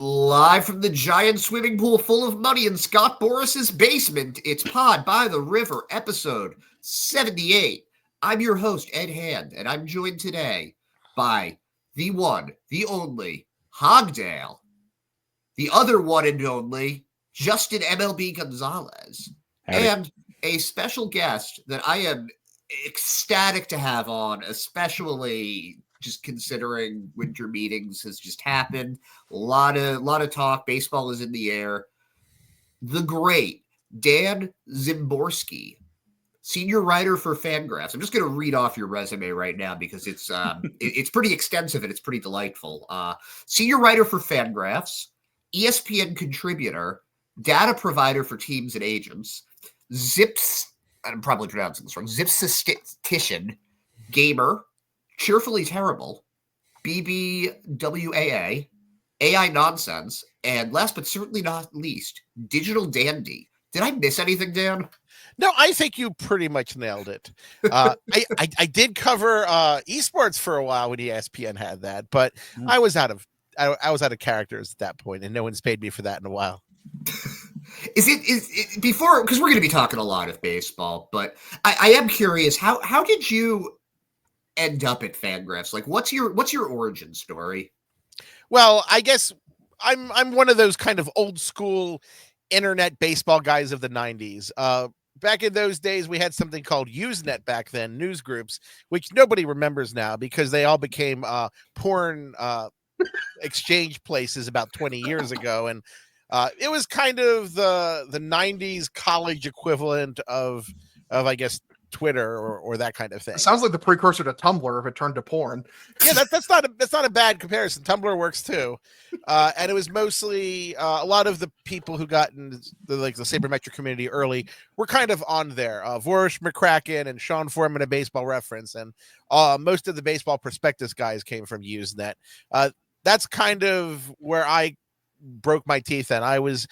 Live from the giant swimming pool full of money in Scott Boris's basement, it's Pod by the River, episode 78. I'm your host, Ed Hand, and I'm joined today by the one, the only, Hogdale, the other one and only, Justin MLB Gonzalez, Howdy. and a special guest that I am ecstatic to have on, especially just considering winter meetings has just happened. A lot of talk. Baseball is in the air. The great Dan Szymborski, senior writer for Fangraphs. I'm just going to read off your resume right now because it's it's pretty extensive and it's pretty delightful. Senior writer for Fangraphs, ESPN contributor, data provider for teams and agents, I'm probably pronouncing this wrong, Zipstatistician, gamer, cheerfully terrible, BBWAA, AI nonsense, and last but certainly not least, digital dandy. Did I miss anything, Dan? No, I think you pretty much nailed it. I did cover esports for a while when ESPN had that, but I was out of characters at that point, and no one's paid me for that in a while. Is it before, because we're going to be talking a lot of baseball, but I am curious, how did you end up at Fangraphs? Like, what's your origin story? Well, I guess I'm one of those kind of old school internet baseball guys of the 90s. Back in those days, we had something called Usenet back then, news groups, which nobody remembers now because they all became porn exchange places about 20 years ago. And it was kind of the 90s college equivalent of I guess, Twitter or that kind of thing. It sounds like the precursor to Tumblr if it turned to porn. Yeah, that's not a bad comparison. Tumblr works too, and it was mostly a lot of the people who got in the sabermetric community early were kind of on there. Vorish McCracken and Sean Foreman, a Baseball Reference, and most of the Baseball Prospectus guys came from Usenet. That's kind of where I broke my teeth, and I was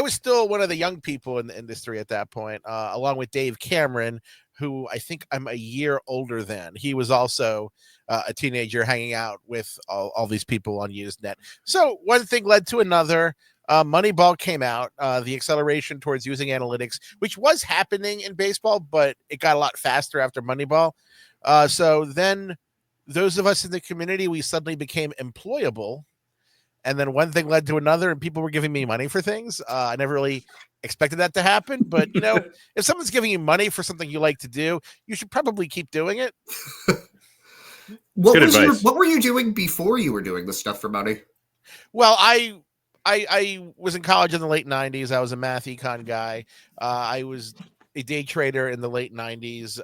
still one of the young people in the industry at that point, along with Dave Cameron, who I think I'm a year older than. He was also a teenager hanging out with all these people on Usenet. So one thing led to another. Moneyball came out, the acceleration towards using analytics, which was happening in baseball, but it got a lot faster after Moneyball. So then those of us in the community, we suddenly became employable. And then one thing led to another, and people were giving me money for things. I never really expected that to happen. But, if someone's giving you money for something you like to do, you should probably keep doing it. What were you doing before you were doing this stuff for money? Well, I was in college in the late 90s. I was a math econ guy. I was a day trader in the late 90s.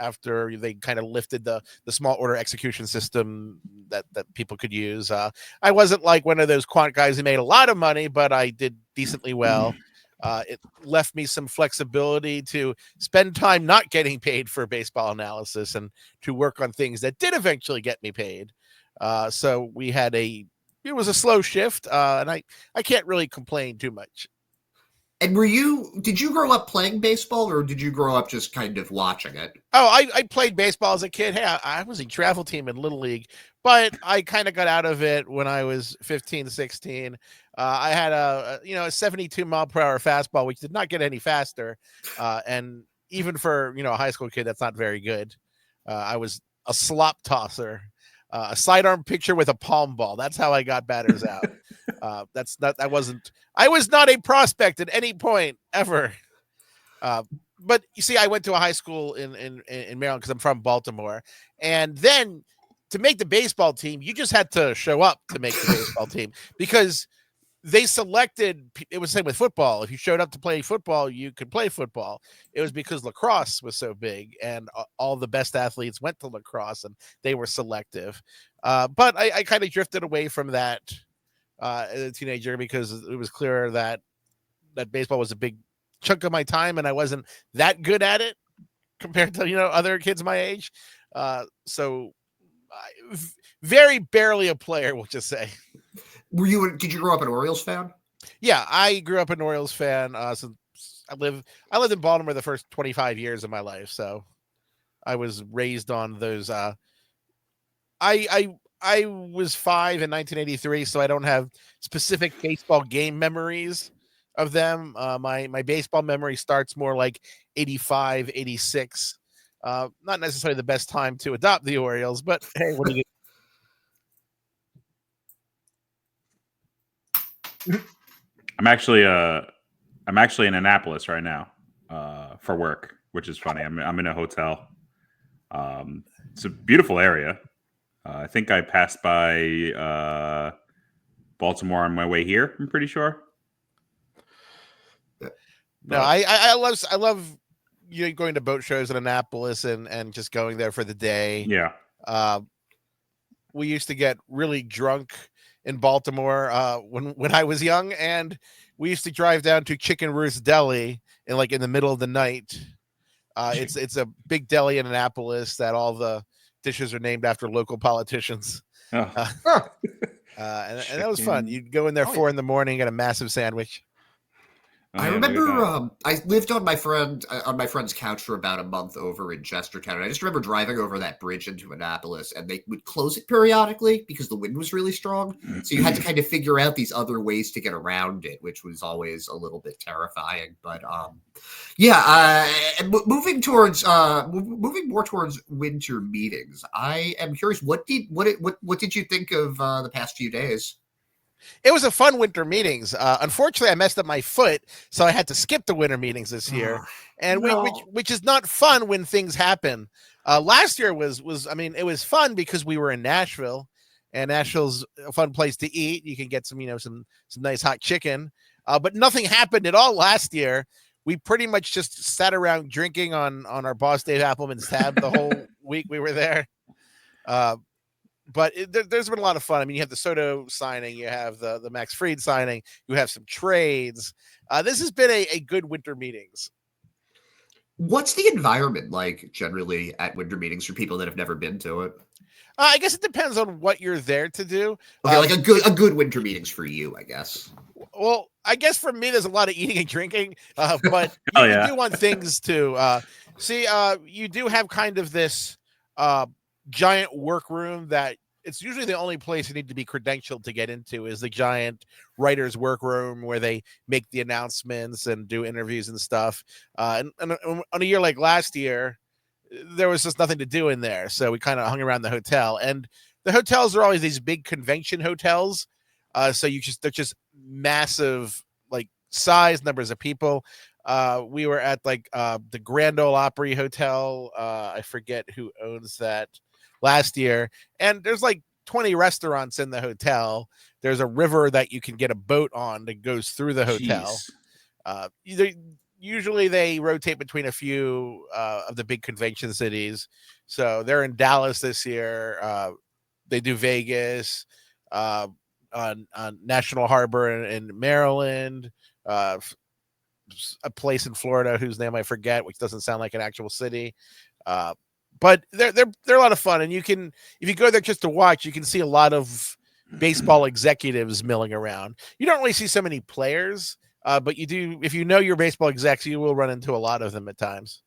After they kind of lifted the small order execution system that people could use. I wasn't like one of those quant guys who made a lot of money, but I did decently well. It left me some flexibility to spend time not getting paid for baseball analysis and to work on things that did eventually get me paid. So we had it was a slow shift, and I can't really complain too much. And did you grow up playing baseball, or did you grow up just kind of watching it? Oh, I played baseball as a kid. Hey, I was a travel team in Little League, but I kind of got out of it when I was 15, 16. I had a 72-mile-per-hour fastball, which did not get any faster. And even for, a high school kid, that's not very good. I was a slop tosser, a sidearm pitcher with a palm ball. That's how I got batters out. I was not a prospect at any point ever. But you see, I went to a high school in Maryland because I'm from Baltimore. And then to make the baseball team, you just had to show up to make the baseball team because they selected, it was the same with football. If you showed up to play football, you could play football. It was because lacrosse was so big and all the best athletes went to lacrosse and they were selective. But I kind of drifted away from that as a teenager because it was clear that baseball was a big chunk of my time and I wasn't that good at it compared to, other kids my age. So very barely a player, we'll just say. Did you grow up an Orioles fan? Yeah, I grew up an Orioles fan. So I lived in Baltimore the first 25 years of my life. So I was raised on those. I I was 5 in 1983, so I don't have specific baseball game memories of them. My baseball memory starts more like 85, 86. Not necessarily the best time to adopt the Orioles, but hey, what do you I'm actually in Annapolis right now for work, which is funny. I'm in a hotel. It's a beautiful area. I think I passed by Baltimore on my way here. I'm pretty sure. No, I love going to boat shows in Annapolis and just going there for the day. Yeah. We used to get really drunk in Baltimore when I was young, and we used to drive down to Chicken Roost Deli in the middle of the night. It's a big deli in Annapolis that all the dishes are named after local politicians. Oh. And that was fun. You'd go in there 4 a.m, get a massive sandwich. Oh, I yeah, remember I lived on my friend's couch for about a month over in Chestertown, and I just remember driving over that bridge into Annapolis, and they would close it periodically because the wind was really strong. So you had to kind of figure out these other ways to get around it, which was always a little bit terrifying. But moving more towards winter meetings, I am curious, what did you think of the past few days? It was a fun winter meetings. Unfortunately, I messed up my foot, so I had to skip the winter meetings this year, and which is not fun when things happen. Last year was it was fun because we were in Nashville, and Nashville's a fun place to eat. You can get some nice hot chicken, but nothing happened at all last year. We pretty much just sat around drinking on our boss Dave Appleman's tab the whole week we were there. But there's been a lot of fun. I mean, you have the Soto signing, you have the Max Fried signing, you have some trades. This has been a good winter meetings. What's the environment like generally at winter meetings for people that have never been to it? I guess it depends on what you're there to do. Okay, like a good winter meetings for you, I guess. Well, I guess for me, there's a lot of eating and drinking, but you do want things to see. You do have kind of this giant workroom that it's usually the only place you need to be credentialed to get into is the giant writer's workroom where they make the announcements and do interviews and stuff. And on a year like last year, there was just nothing to do in there. So we kind of hung around the hotel, and the hotels are always these big convention hotels. So they're just massive, size numbers of people. We were at the Grand Ole Opry Hotel. I forget who owns that. Last year, and there's 20 restaurants in the hotel. There's a river that you can get a boat on that goes through the hotel. Usually they rotate between a few of the big convention cities. So they're in Dallas this year. They do Vegas, on National Harbor in Maryland, a place in Florida whose name I forget, which doesn't sound like an actual city. But they're a lot of fun, and if you go there just to watch, you can see a lot of baseball executives milling around. You don't really see so many players, but you do. If you know your baseball execs, you will run into a lot of them at times.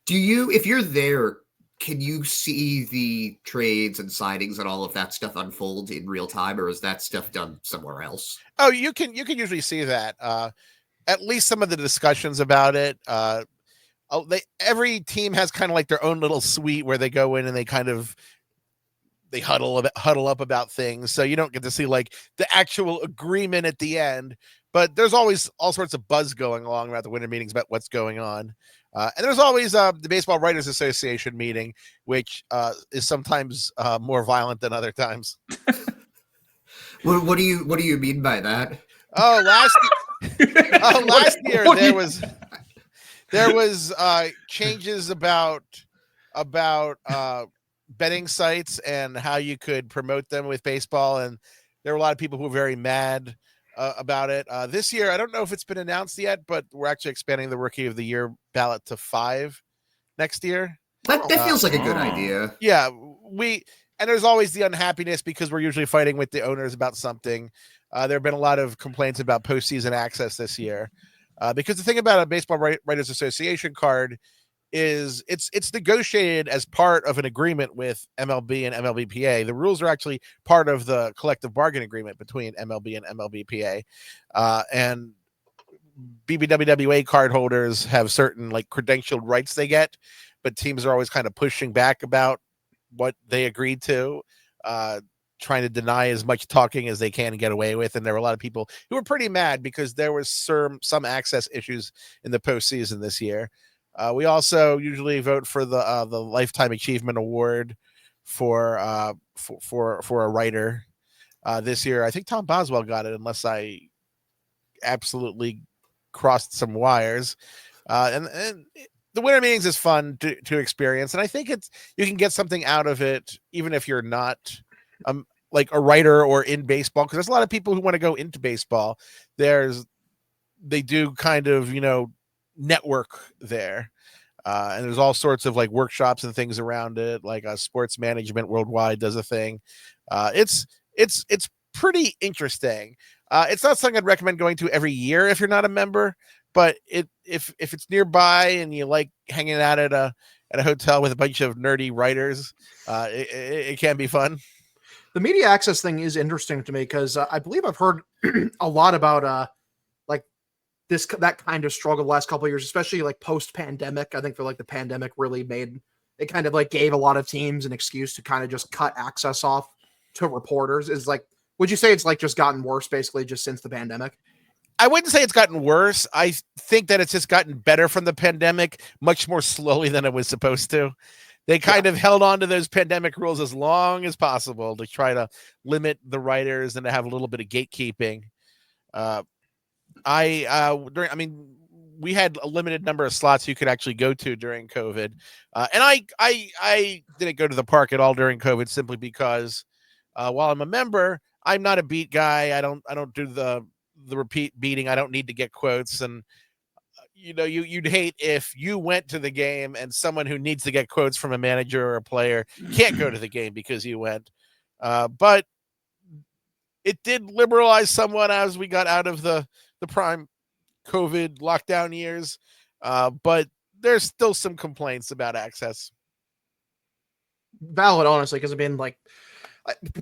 If you're there, can you see the trades and signings and all of that stuff unfold in real time, or is that stuff done somewhere else? Oh, you can usually see that. At least some of the discussions about it. Every team has kind of their own little suite where they go in and they huddle up about things. So you don't get to see the actual agreement at the end, but there's always all sorts of buzz going along about the winter meetings about what's going on. And there's always the Baseball Writers Association meeting, which is sometimes more violent than other times. What do you mean by that? Oh, last year there was changes about betting sites and how you could promote them with baseball, and there were a lot of people who were very mad about it. This year, I don't know if it's been announced yet, but we're actually expanding the Rookie of the Year ballot to 5 next year. That feels like a good idea. Yeah, and there's always the unhappiness because we're usually fighting with the owners about something. There have been a lot of complaints about postseason access this year. Because the thing about a Baseball Writers Association card, is it's negotiated as part of an agreement with MLB and MLBPA. The rules are actually part of the collective bargain agreement between MLB and MLBPA, and BBWWA card holders have certain like credentialed rights they get, but teams are always kind of pushing back about what they agreed to, trying to deny as much talking as they can get away with. And there were a lot of people who were pretty mad because there was some access issues in the postseason this year. We also usually vote for the Lifetime Achievement Award for a writer. This year, I think Tom Boswell got it, unless I absolutely crossed some wires. And the winter meetings is fun to experience, and I think you can get something out of it even if you're not like a writer or in baseball, because there's a lot of people who want to go into baseball. They do kind of network there, and there's all sorts of like workshops and things around it, like Sports Management Worldwide does a thing. It's pretty interesting. It's not something I'd recommend going to every year if you're not a member, but if it's nearby and you like hanging out at a hotel with a bunch of nerdy writers, it can be fun. The media access thing is interesting to me because I believe I've heard a lot about like that kind of struggle the last couple of years, especially like post-pandemic. I think for like the pandemic really made it kind of like gave a lot of teams an excuse to kind of just cut access off to reporters. Is like, would you say it's like just gotten worse basically just since the pandemic? I wouldn't say it's gotten worse. I think that it's just gotten better from the pandemic, much more slowly than it was supposed to. They kind of held on to those pandemic rules as long as possible to try to limit the writers and to have a little bit of gatekeeping. We had a limited number of slots you could actually go to during COVID. And I didn't go to the park at all during COVID simply because while I'm a member, I'm not a beat guy. I don't do the repeat beating. I don't need to get quotes. And you'd hate if you went to the game and someone who needs to get quotes from a manager or a player can't go to the game because you went. But it did liberalize somewhat as we got out of the prime COVID lockdown years. But there's still some complaints about access. Valid, honestly, because I mean, like,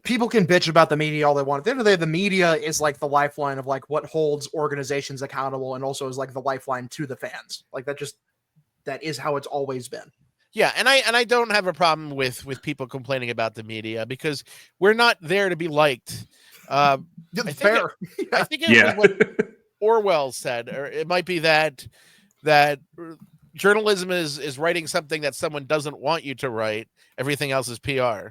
people can bitch about the media all they want. At the end of the day, the media is like the lifeline of like what holds organizations accountable, and also is like the lifeline to the fans. Like that is how it's always been. Yeah, and I don't have a problem with people complaining about the media because we're not there to be liked. Fair. I think it was what Orwell said, or it might be that journalism is writing something that someone doesn't want you to write. Everything else is PR.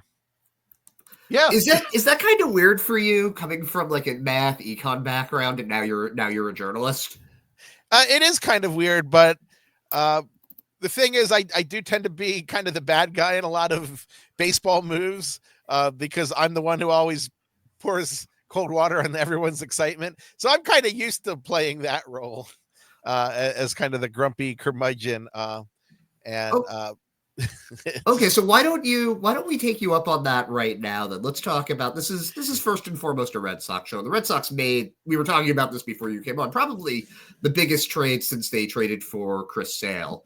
Yeah. Is that kind of weird for you, coming from like a math econ background and now you're a journalist? It is kind of weird, but the thing is, I do tend to be kind of the bad guy in a lot of baseball moves because I'm the one who always pours cold water on everyone's excitement. So I'm kind of used to playing that role as kind of the grumpy curmudgeon. Okay, so why don't we take you up on that right now then? Let's talk about this is first and foremost a Red Sox show. The Red Sox we were talking about this before you came on, probably the biggest trade since they traded for Chris Sale.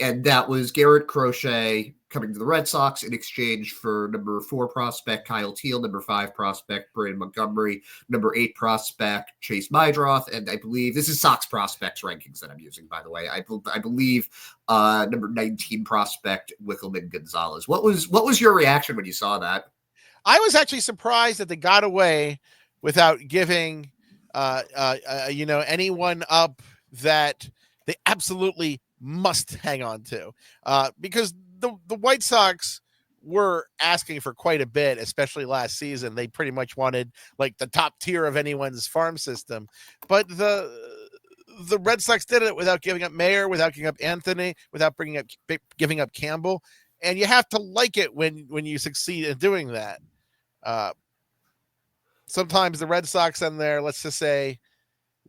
And that was Garrett Crochet coming to the Red Sox in exchange for number 4 prospect Kyle Teal, number 5 prospect Brandon Montgomery, number 8 prospect Chase Mydroth, and I believe this is Sox prospects rankings that I'm using, by the way. I believe number 19 prospect Wickelman Gonzalez. What was your reaction when you saw that? I was actually surprised that they got away without giving anyone up that they absolutely must hang on to, because the White Sox were asking for quite a bit, especially last season. They pretty much wanted like the top tier of anyone's farm system, but the Red Sox did it without giving up Mayer, without giving up Anthony, without giving up Campbell. And you have to like it when you succeed in doing that. Sometimes the Red Sox and their, let's just say,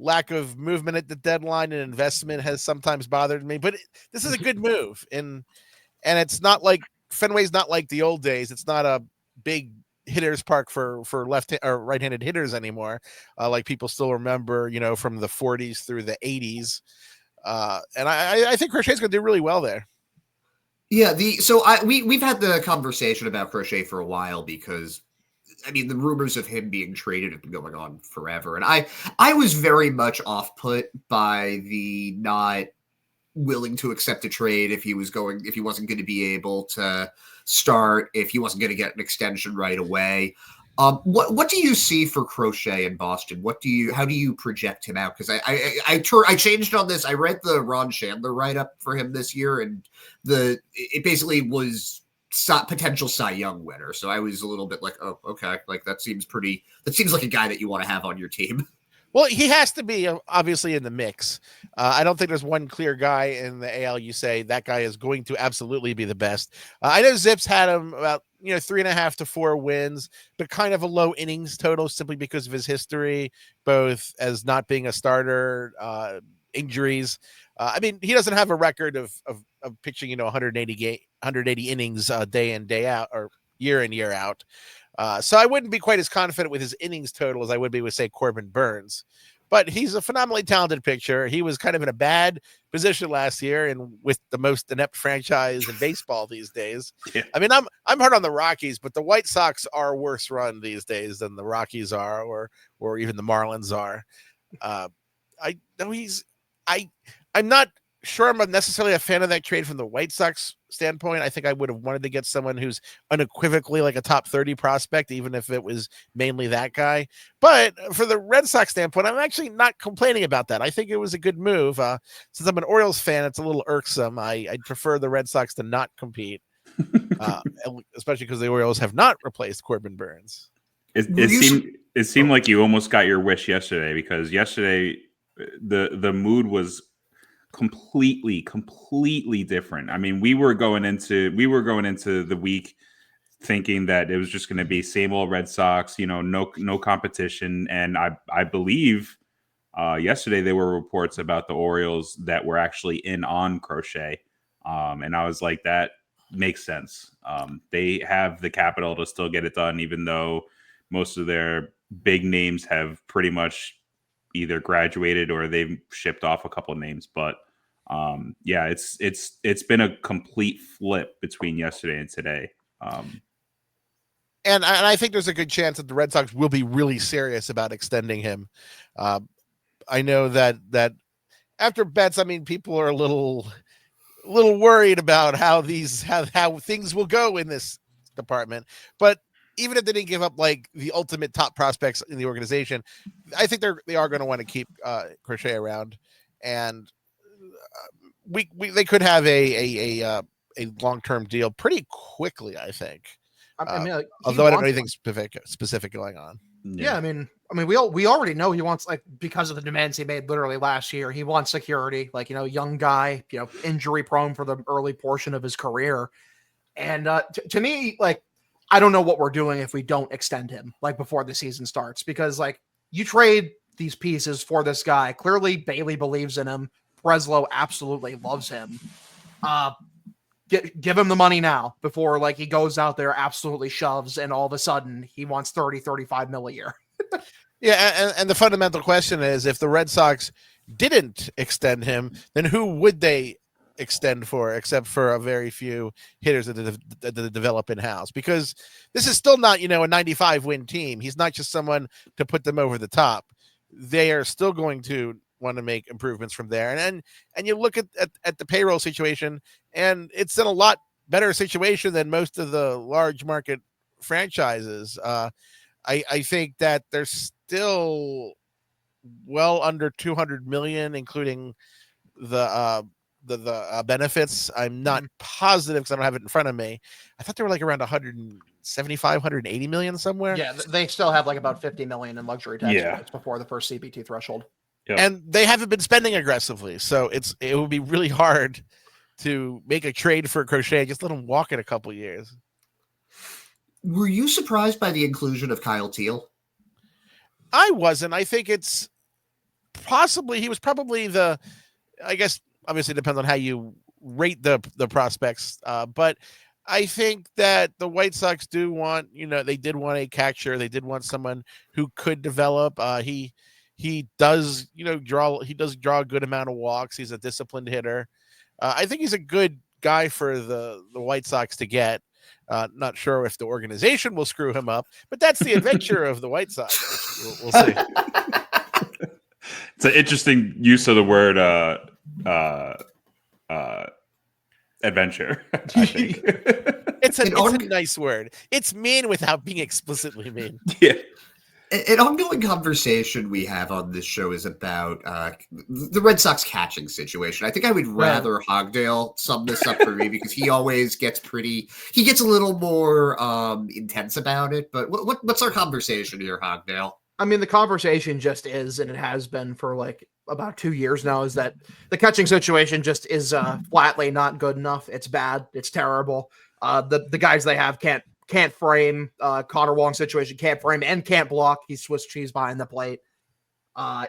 lack of movement at the deadline and investment has sometimes bothered me, but this is a good move. And it's not like Fenway's not like the old days. It's not a big hitters park for left or right-handed hitters anymore. Like people still remember, from the 40s through the 80s. And I think Crochet's going to do really well there. Yeah, we've had the conversation about Crochet for a while because I mean the rumors of him being traded have been going on forever, and I was very much off put by the not willing to accept a trade if he wasn't going to be able to start, if he wasn't going to get an extension right away. What do you see for Crochet in Boston? How do you project him out? Because I changed on this. I read the Ron Chandler write up for him this year, and it basically was potential Cy Young winner. So I was a little bit like, oh, okay, like that seems like a guy that you want to have on your team. Well, he has to be obviously in the mix. I don't think there's one clear guy in the AL you say that guy is going to absolutely be the best. I know Zips had him about 3.5 to 4 wins, but kind of a low innings total simply because of his history, both as not being a starter, injuries. I mean, he doesn't have a record of pitching 180 innings day in day out or year in year out. So I wouldn't be quite as confident with his innings total as I would be with, say, Corbin Burns. But he's a phenomenally talented pitcher. He was kind of in a bad position last year and with the most inept franchise in baseball these days. Yeah. I mean, I'm hard on the Rockies, but the White Sox are worse run these days than the Rockies are or even the Marlins are. I'm not sure I'm necessarily a fan of that trade from the White Sox standpoint. I think I would have wanted to get someone who's unequivocally like a top 30 prospect, even if it was mainly that guy. But for the Red Sox standpoint, I'm actually not complaining about that. I think it was a good move. Since I'm an Orioles fan, it's a little irksome. I'd prefer the Red Sox to not compete, especially because the Orioles have not replaced Corbin Burns. It seemed like you almost got your wish yesterday, because yesterday the mood was completely different. I mean, we were going into the week thinking that it was just going to be same old Red Sox, no competition. And I believe yesterday there were reports about the Orioles that were actually in on Crochet. And I was like, that makes sense. They have the capital to still get it done, even though most of their big names have pretty much either graduated or they've shipped off a couple of names. But yeah, it's been a complete flip between yesterday and today. And I think there's a good chance that the Red Sox will be really serious about extending him. I know that after Betts, I mean, people are a little worried about how things will go in this department. But even if they didn't give up like the ultimate top prospects in the organization, I think they are going to want to keep Crochet around, and they could have a long-term deal pretty quickly, I think. I mean, although I don't know anything specific going on. Yeah, I mean, we already know he wants, like, because of the demands he made literally last year, he wants security, like, young guy, injury prone for the early portion of his career. And to me, like, I don't know what we're doing if we don't extend him, like, before the season starts, because, like, you trade these pieces for this guy. Clearly Bailey believes in him. Breslow absolutely loves him. Give him the money now before, like, he goes out there, absolutely shoves, and all of a sudden he wants 35 mil a year. Yeah, and the fundamental question is, if the Red Sox didn't extend him, then who would they extend for, except for a very few hitters that develop in-house? Because this is still not, a 95-win team. He's not just someone to put them over the top. They are still going to want to make improvements from there. And you look at the payroll situation, and it's in a lot better situation than most of the large market franchises. I think that they're still well under 200 million, including the benefits. I'm not positive because I don't have it in front of me. I thought they were like around 175, 180 million somewhere. Yeah, they still have like about 50 million in luxury tax credits before the first CBT threshold. Yep. And they haven't been spending aggressively, so it would be really hard to make a trade for Crochet. Just let him walk in a couple years. Were you surprised by the inclusion of Kyle Teal? I wasn't. I think it's he was probably I guess obviously it depends on how you rate the prospects, but I think that the White Sox do want, they did want a catcher. They did want someone who could develop. He does, draw a good amount of walks. He's a disciplined hitter. I think he's a good guy for the White Sox to get. Not sure if the organization will screw him up, but that's the adventure of the White Sox. We'll see. It's an interesting use of the word adventure. I think it's a nice word. It's mean without being explicitly mean. Yeah. An ongoing conversation we have on this show is about the Red Sox catching situation. I think I would rather Hogdale sum this up for me because he always gets he gets a little more intense about it. But what's our conversation here, Hogdale? I mean, the conversation just is, and it has been for like about 2 years now, is that the catching situation just is flatly not good enough. It's bad. It's terrible. The guys they have can't frame. Connor Wong's situation can't frame and can't block. He's Swiss cheese behind the plate.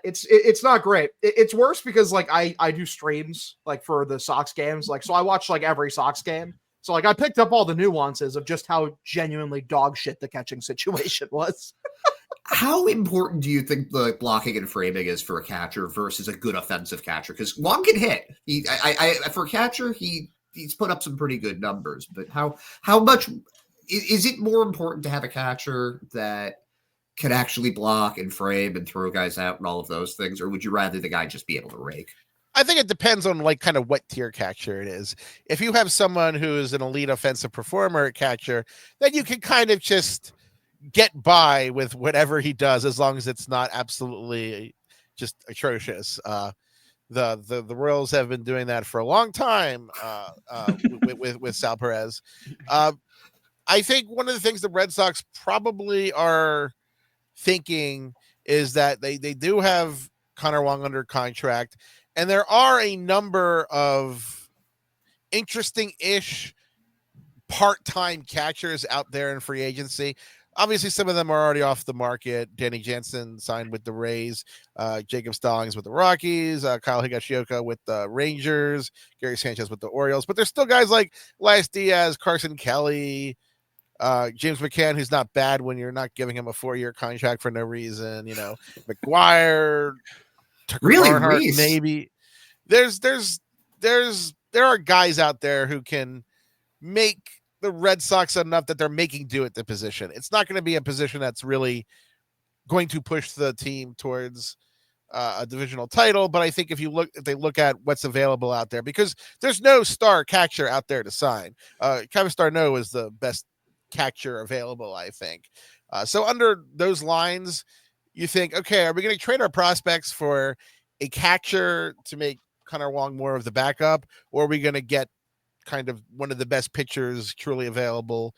It's not great. It's worse because like I do streams like for the Sox games, like so I watch like every Sox game. So like I picked up all the nuances of just how genuinely dog shit the catching situation was. How important do you think the blocking and framing is for a catcher versus a good offensive catcher? Because Wong can hit. For a catcher, he's put up some pretty good numbers. But how much is it more important to have a catcher that can actually block and frame and throw guys out and all of those things, or would you rather the guy just be able to rake? I think it depends on like kind of what tier catcher it is. If you have someone who is an elite offensive performer at catcher, then you can kind of just get by with whatever he does as long as it's not absolutely just atrocious. The Royals have been doing that for a long time with Sal Perez. I think one of the things the Red Sox probably are thinking is that they do have Connor Wong under contract, and there are a number of interesting-ish part-time catchers out there in free agency. Obviously, some of them are already off the market. Danny Jansen signed with the Rays. Jacob Stallings with the Rockies. Kyle Higashioka with the Rangers. Gary Sanchez with the Orioles. But there's still guys like Elias Diaz, Carson Kelly, James McCann, who's not bad when you're not giving him a 4-year contract for no reason. You know, McGuire, Tucker Barnhart, Reese? maybe. There are guys out there who can make the Red Sox enough that they're making do at the position. It's not going to be a position that's really going to push the team towards a divisional title. But I think if they look at what's available out there, because there's no star catcher out there to sign. Kevin Starno is the best catcher available, I think. So under those lines, you think, okay, are we going to trade our prospects for a catcher to make Connor Wong more of the backup, or are we going to get kind of one of the best pitchers truly available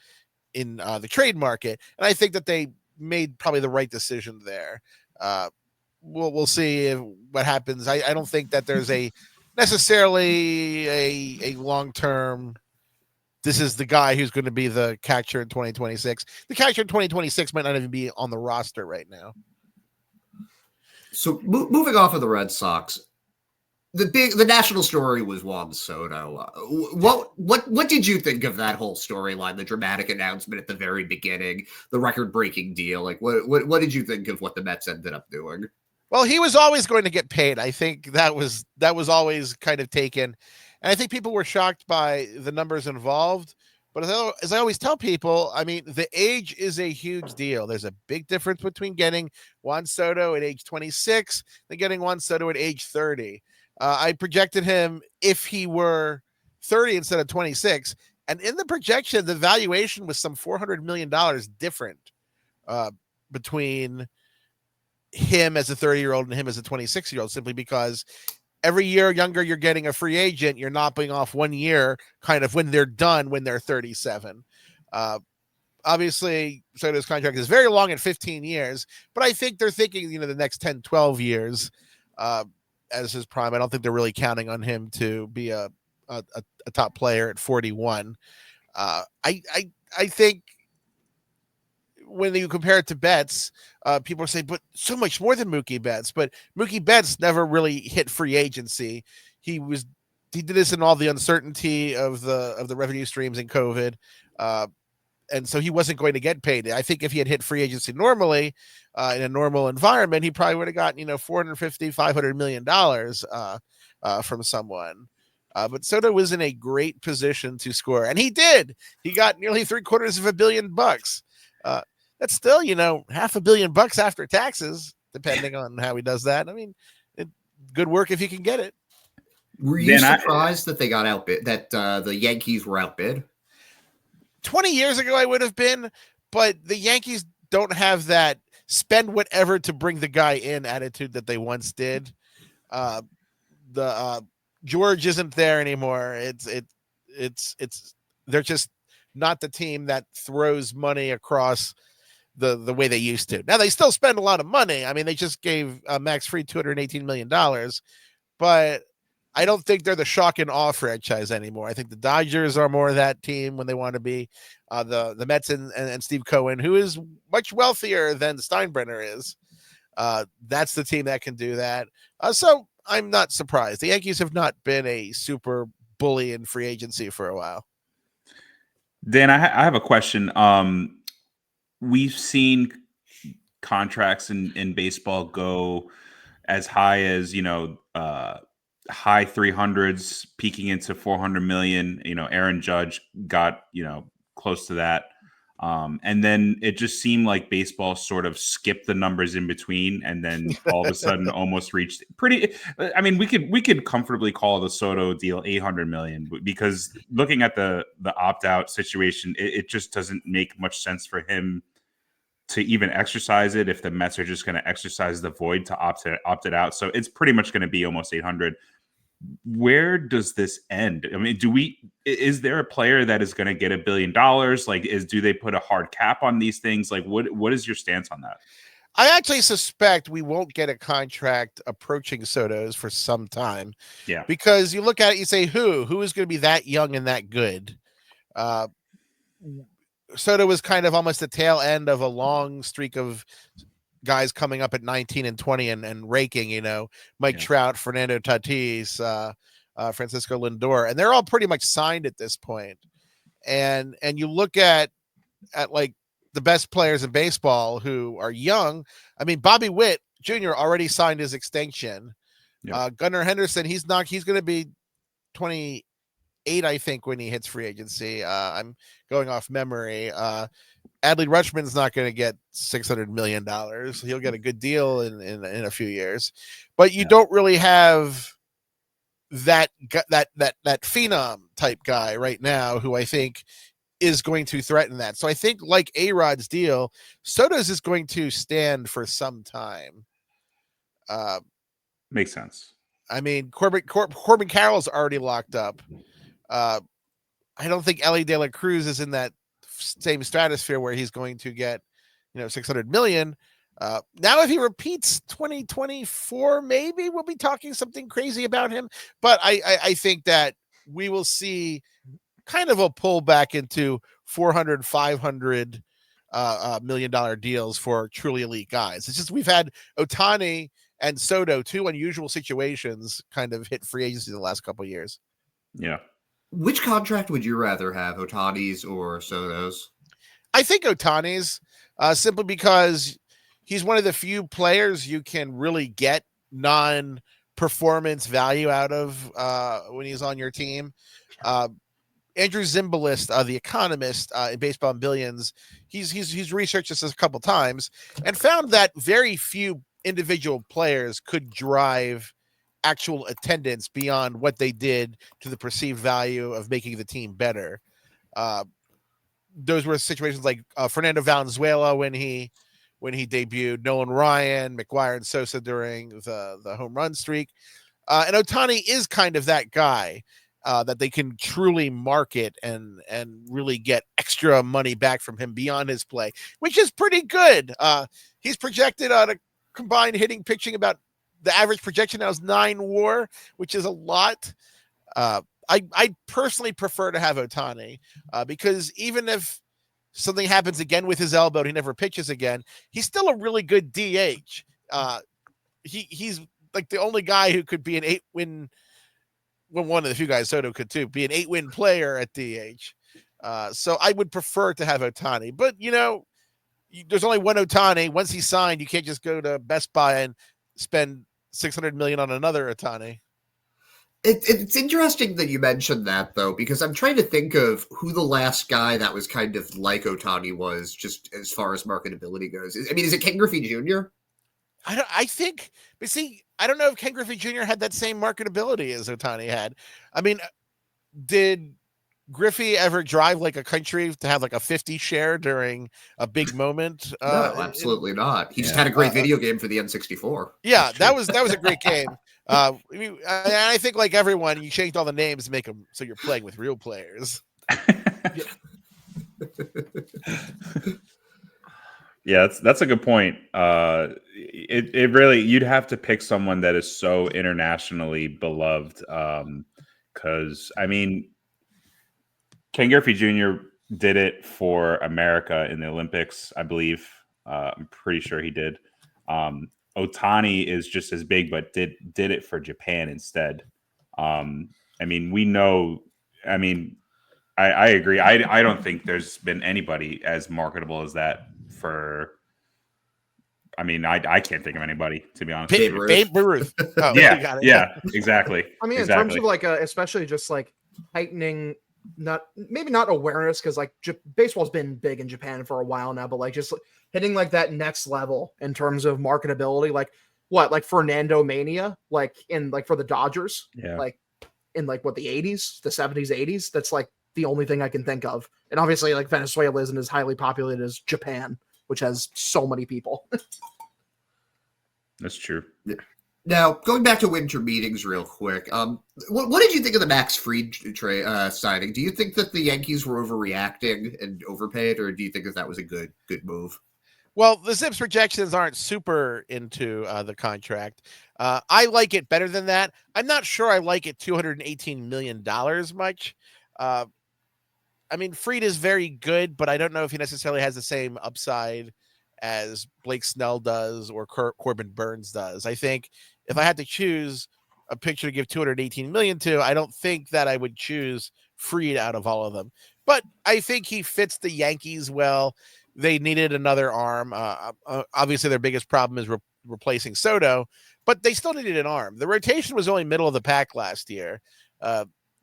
in the trade market? And I think that they made probably the right decision there. We'll see what happens. I don't think that there's necessarily a long-term, this is the guy who's going to be the catcher in 2026. The catcher in 2026 might not even be on the roster right now. So moving off of the Red Sox, the national story was Juan Soto. What did you think of that whole storyline? The dramatic announcement at the very beginning, the record-breaking deal. Like, what did you think of what the Mets ended up doing? Well, he was always going to get paid. I think that was always kind of taken, and I think people were shocked by the numbers involved. But as I always tell people, I mean, the age is a huge deal. There's a big difference between getting Juan Soto at age 26 than getting Juan Soto at age 30. I projected him if he were 30 instead of 26. And in the projection, the valuation was some $400 million different between him as a 30-year-old and him as a 26-year-old, simply because every year younger you're getting a free agent, you're knopping off 1 year kind of when they're done, when they're 37. Obviously, Soto's contract is very long at 15 years, but I think they're thinking, the next 10, 12 years as his prime. I don't think they're really counting on him to be a top player at 41. I think when you compare it to Betts, people say, but so much more than Mookie Betts. But Mookie Betts never really hit free agency. He did this in all the uncertainty of the revenue streams in COVID. And so he wasn't going to get paid. I think if he had hit free agency normally in a normal environment, he probably would have gotten, $450, $500 million from someone. But Soto was in a great position to score, and he did. He got nearly $750 million. That's still, $500 million after taxes, depending on how he does that. I mean, good work if you can get it. Were you surprised that they got outbid, that the Yankees were outbid? 20 years ago, I would have been, but the Yankees don't have that spend whatever to bring the guy in attitude that they once did. George isn't there anymore. They're just not the team that throws money across the way they used to. Now they still spend a lot of money. I mean, they just gave Max Fried $218 million, but I don't think they're the shock and awe franchise anymore. I think the Dodgers are more of that team when they want to be. The Mets and Steve Cohen, who is much wealthier than Steinbrenner is. That's the team that can do that. So I'm not surprised. The Yankees have not been a super bully in free agency for a while. Dan, I have a question. We've seen contracts in baseball go as high as, high 300s, peaking into 400 million. Aaron Judge got, close to that. And then it just seemed like baseball sort of skipped the numbers in between, and then all of a sudden almost reached pretty. I mean, we could comfortably call the Soto deal 800 million, because looking at the opt out situation, it just doesn't make much sense for him to even exercise it if the Mets are just going to exercise the void to opt it out. So it's pretty much going to be almost 800. Where does this end? I mean, is there a player that is going to get $1 billion? Like, do they put a hard cap on these things? Like, what is your stance on that? I actually suspect we won't get a contract approaching Soto's for some time. Yeah. Because you look at it, you say, who is going to be that young and that good? Soto was kind of almost the tail end of a long streak of guys coming up at 19 and 20 and raking, Mike Trout, Fernando Tatis, Francisco Lindor, and they're all pretty much signed at this point. And you look at like the best players in baseball who are young. I mean, Bobby Witt Jr. already signed his extension. Yep. Gunnar Henderson, he's going to be 28, I think, when he hits free agency. I'm going off memory. Adley Rutschman's not going to get $600 million. He'll get a good deal in a few years, but you don't really have that phenom type guy right now who I think is going to threaten that. So I think, like A-Rod's deal, Soto's is going to stand for some time. Makes sense. I mean, Corbin Carroll's already locked up. I don't think Ellie De La Cruz is in that same stratosphere where he's going to get, $600 million. Now, if he repeats 2024, maybe we'll be talking something crazy about him. But I think that we will see kind of a pullback into $400, $500 million deals for truly elite guys. It's just we've had Ohtani and Soto, two unusual situations, kind of hit free agency the last couple of years. Yeah. Which contract would you rather have, Ohtani's or Soto's? I think Ohtani's, simply because he's one of the few players you can really get non-performance value out of when he's on your team. Andrew Zimbalist, the economist in Baseball and Billions, he's researched this a couple times and found that very few individual players could drive actual attendance beyond what they did to the perceived value of making the team better. Those were situations like Fernando Valenzuela when he debuted, Nolan Ryan, McGuire, and Sosa during the home run streak. And Ohtani is kind of that guy that they can truly market and really get extra money back from him beyond his play, which is pretty good. He's projected on a combined hitting pitching about the average projection now is 9 WAR, which is a lot. I personally prefer to have Ohtani because even if something happens again with his elbow, he never pitches again, he's still a really good DH. He's like the only guy who could be an 8-win. Well, one of the few guys, Soto could too, be an 8-win player at DH. So I would prefer to have Ohtani, but there's only one Ohtani. Once he's signed, you can't just go to Best Buy and spend $600 million on another Ohtani. It's interesting that you mentioned that, though, because I'm trying to think of who the last guy that was kind of like Ohtani was, just as far as marketability goes. I mean, is it Ken Griffey Jr.? I think, but see, I don't know if Ken Griffey Jr. had that same marketability as Ohtani had. I mean, did Griffey ever drive like a country to have like a 50 share during a big moment? No, absolutely not. He just had a great video game for the N64. Yeah, that was a great game. I think like everyone, you changed all the names to make them so you're playing with real players. Yeah, that's a good point. It really, you'd have to pick someone that is so internationally beloved. Because I mean, Ken Griffey Jr. did it for America in the Olympics, I believe. I'm pretty sure he did. Ohtani is just as big, but did it for Japan instead. I mean, we know. I mean, I agree. I don't think there's been anybody as marketable as that for. I mean, I can't think of anybody, to be honest. Babe Ruth. Oh, yeah, exactly. I mean, in terms of like, especially just like heightening, maybe not awareness, because like baseball's been big in Japan for a while now, but like just hitting like that next level in terms of marketability, like Fernando Mania, like in like for the Dodgers, like in like what the 80s, the 70s, 80s. That's like the only thing I can think of. And obviously, like Venezuela isn't as highly populated as Japan, which has so many people. That's true. Yeah. Now, going back to winter meetings real quick, what did you think of the Max Fried signing? Do you think that the Yankees were overreacting and overpaid, or do you think that was a good move? Well, the Zips projections aren't super into the contract. I like it better than that. I'm not sure I like it $218 million much. I mean, Fried is very good, but I don't know if he necessarily has the same upside as Blake Snell does or Corbin Burns does. I think if I had to choose a pitcher to give $218 million to, I don't think that I would choose Fried out of all of them. But I think he fits the Yankees well. They needed another arm. Obviously, their biggest problem is replacing Soto, but they still needed an arm. The rotation was only middle of the pack last year.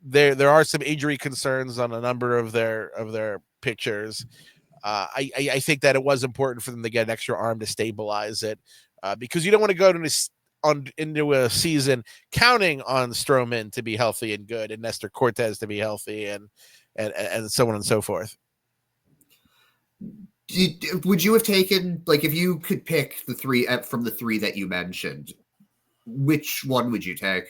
There are some injury concerns on a number of their pitchers. I think that it was important for them to get an extra arm to stabilize it, because you don't want to go into a season counting on Stroman to be healthy and good, and Nestor Cortez to be healthy, and so on and so forth. Would you have taken, like, if you could pick the three from the three that you mentioned, which one would you take?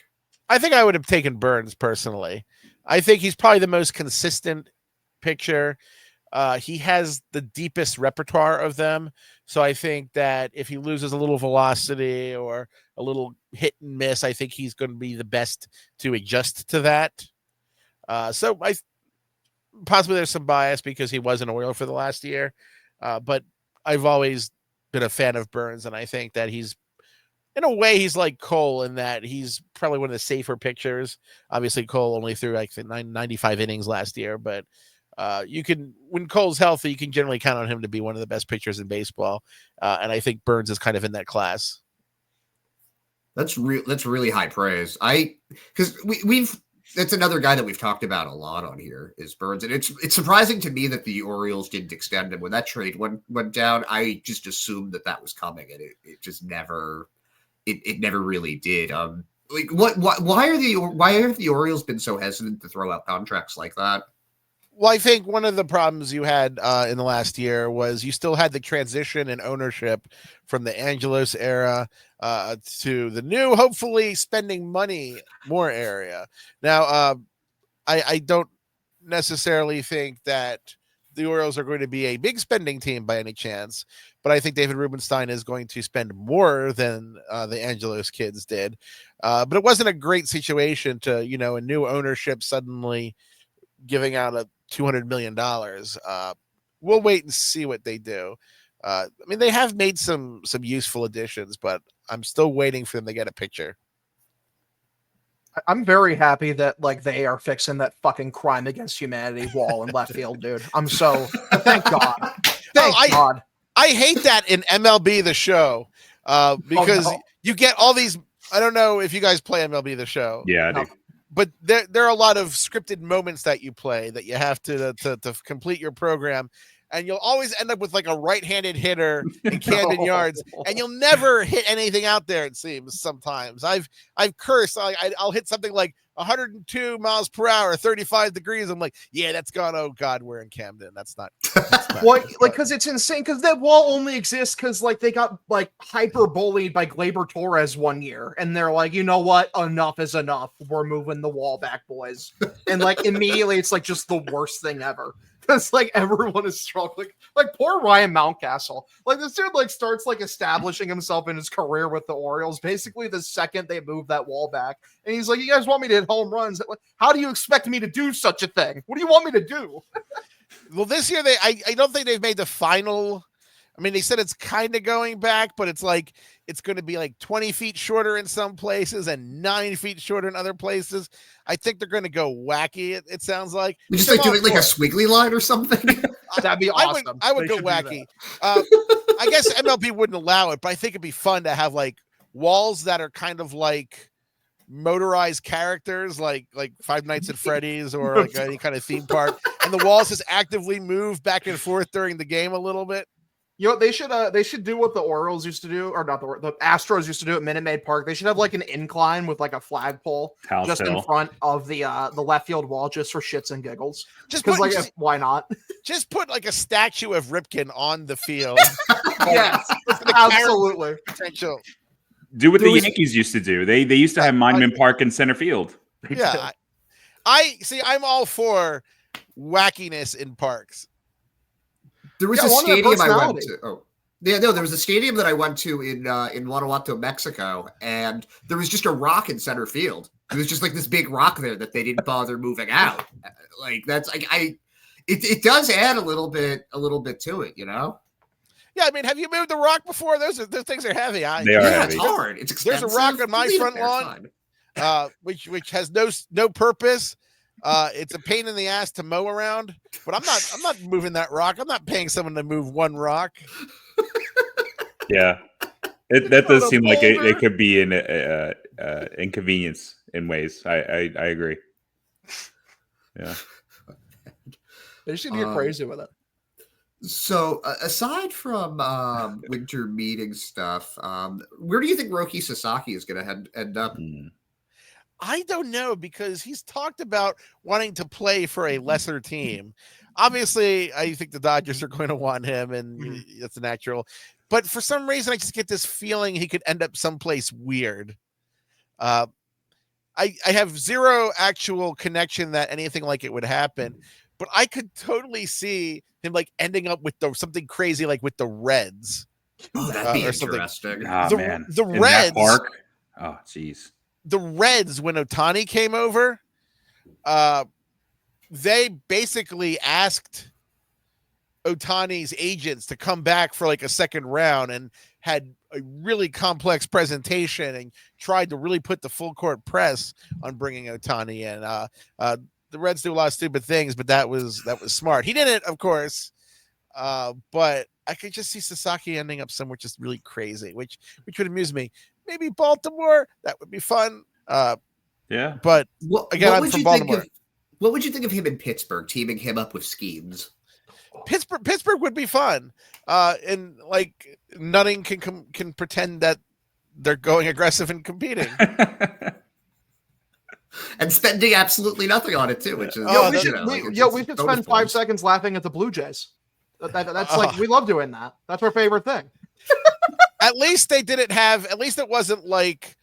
I think I would have taken Burns personally. I think he's probably the most consistent pitcher. He has the deepest repertoire of them. So I think that if he loses a little velocity or a little hit and miss, I think he's going to be the best to adjust to that. So possibly there's some bias because he was an Oriole for the last year. But I've always been a fan of Burns, and I think that he's, in a way, he's like Cole in that he's probably one of the safer pitchers. Obviously, Cole only threw like 95 innings last year, but when Cole's healthy, you can generally count on him to be one of the best pitchers in baseball. And I think Burns is kind of in that class. That's really high praise. Because that's another guy that we've talked about a lot on here is Burns. And it's surprising to me that the Orioles didn't extend him when that trade went down. I just assumed that was coming, and it just never, it never really did. Why have the Orioles been so hesitant to throw out contracts like that? Well, I think one of the problems you had in the last year was you still had the transition in ownership from the Angelos era to the new, hopefully spending money more area. Now, I don't necessarily think that the Orioles are going to be a big spending team by any chance, but I think David Rubenstein is going to spend more than the Angelos kids did. But it wasn't a great situation to, a new ownership suddenly giving out a $200 million. We'll wait and see what they do. I mean, they have made some useful additions, but I'm still waiting for them to get a pitcher. I'm very happy that like they are fixing that fucking crime against humanity wall in left field, dude. Thank God. God. I hate that in MLB The Show because you get all these. I don't know if you guys play MLB The Show. Yeah, I do. but there are a lot of scripted moments that you play that you have to complete your program. And you'll always end up with like a right-handed hitter in Camden Yards, and you'll never hit anything out there. It seems sometimes I've cursed. I'll hit something like 102 miles per hour, 35 degrees. I'm like, yeah, that's gone. Oh God, we're in Camden. That's not well, like, because it's insane. Because that wall only exists because like they got like hyper bullied by Gleyber Torres one year, and they're like, you know what? Enough is enough. We're moving the wall back, boys. And like immediately, it's like just the worst thing ever. Because like everyone is struggling. Like poor Ryan Mountcastle. Like this dude like starts like establishing himself in his career with the Orioles. Basically, the second they move that wall back, and he's like, "You guys want me to hit home runs? How do you expect me to do such a thing? What do you want me to do?" Well, this year I don't think they've made the final. I mean, they said it's kind of going back, but it's like it's going to be like 20 feet shorter in some places and 9 feet shorter in other places. I think they're going to go wacky. It sounds like we just like doing like a squiggly line or something. That'd be awesome. I would go wacky. I guess MLB wouldn't allow it, but I think it'd be fun to have like walls that are kind of like motorized characters, like Five Nights at Freddy's or like any kind of theme park, and the walls just actively move back and forth during the game a little bit. You know, they should do what the Orioles used to do, or not the Astros used to do at Minute Maid Park. They should have like an incline with like a flagpole just in front of the left field wall, just for shits and giggles. Just because, why not? Just put like a statue of Ripken on the field. Yes, absolutely. Potential. Do what the Yankees used to do. They used to have Monument Park in center field. Yeah, I see. I'm all for wackiness in parks. There was a stadium I went to. Oh, yeah, no, there was a stadium that I went to in Guanajuato, Mexico, and there was just a rock in center field. It was just like this big rock there that they didn't bother moving out. Like that's like it does add a little bit to it, you know. Yeah, I mean, have you moved the rock before? Those things are heavy. They are heavy. It's hard. It's expensive. There's a rock on my front lawn, which has no purpose. It's a pain in the ass to mow around, but I'm not moving that rock. I'm not paying someone to move one rock. Yeah, that does seem like it could be an inconvenience in ways. I agree. Yeah, they should get crazy with it. So aside from winter meeting stuff, where do you think Roki Sasaki is going to end up? I don't know, because he's talked about wanting to play for a lesser team. Obviously, I think the Dodgers are going to want him, and that's natural. But for some reason, I just get this feeling he could end up someplace weird. I have zero actual connection that anything like it would happen, but I could totally see him like ending up with something crazy, like with the Reds. Oh, that'd be interesting. Man, the Reds. Park? Oh, jeez. The Reds, when Ohtani came over, they basically asked Ohtani's agents to come back for like a second round and had a really complex presentation and tried to really put the full court press on bringing Ohtani in. The Reds do a lot of stupid things, but that was smart. He didn't, of course, but I could just see Sasaki ending up somewhere just really crazy, which would amuse me. Maybe Baltimore, that would be fun. Yeah, but again, I'm from Baltimore. What would you think of him in Pittsburgh, teaming him up with Skeens? Pittsburgh would be fun, and like Nutting can pretend that they're going aggressive and competing, and spending absolutely nothing on it too. Which is we should spend 5 seconds laughing at the Blue Jays. That's like we love doing that. That's our favorite thing. At least they didn't have. At least it wasn't like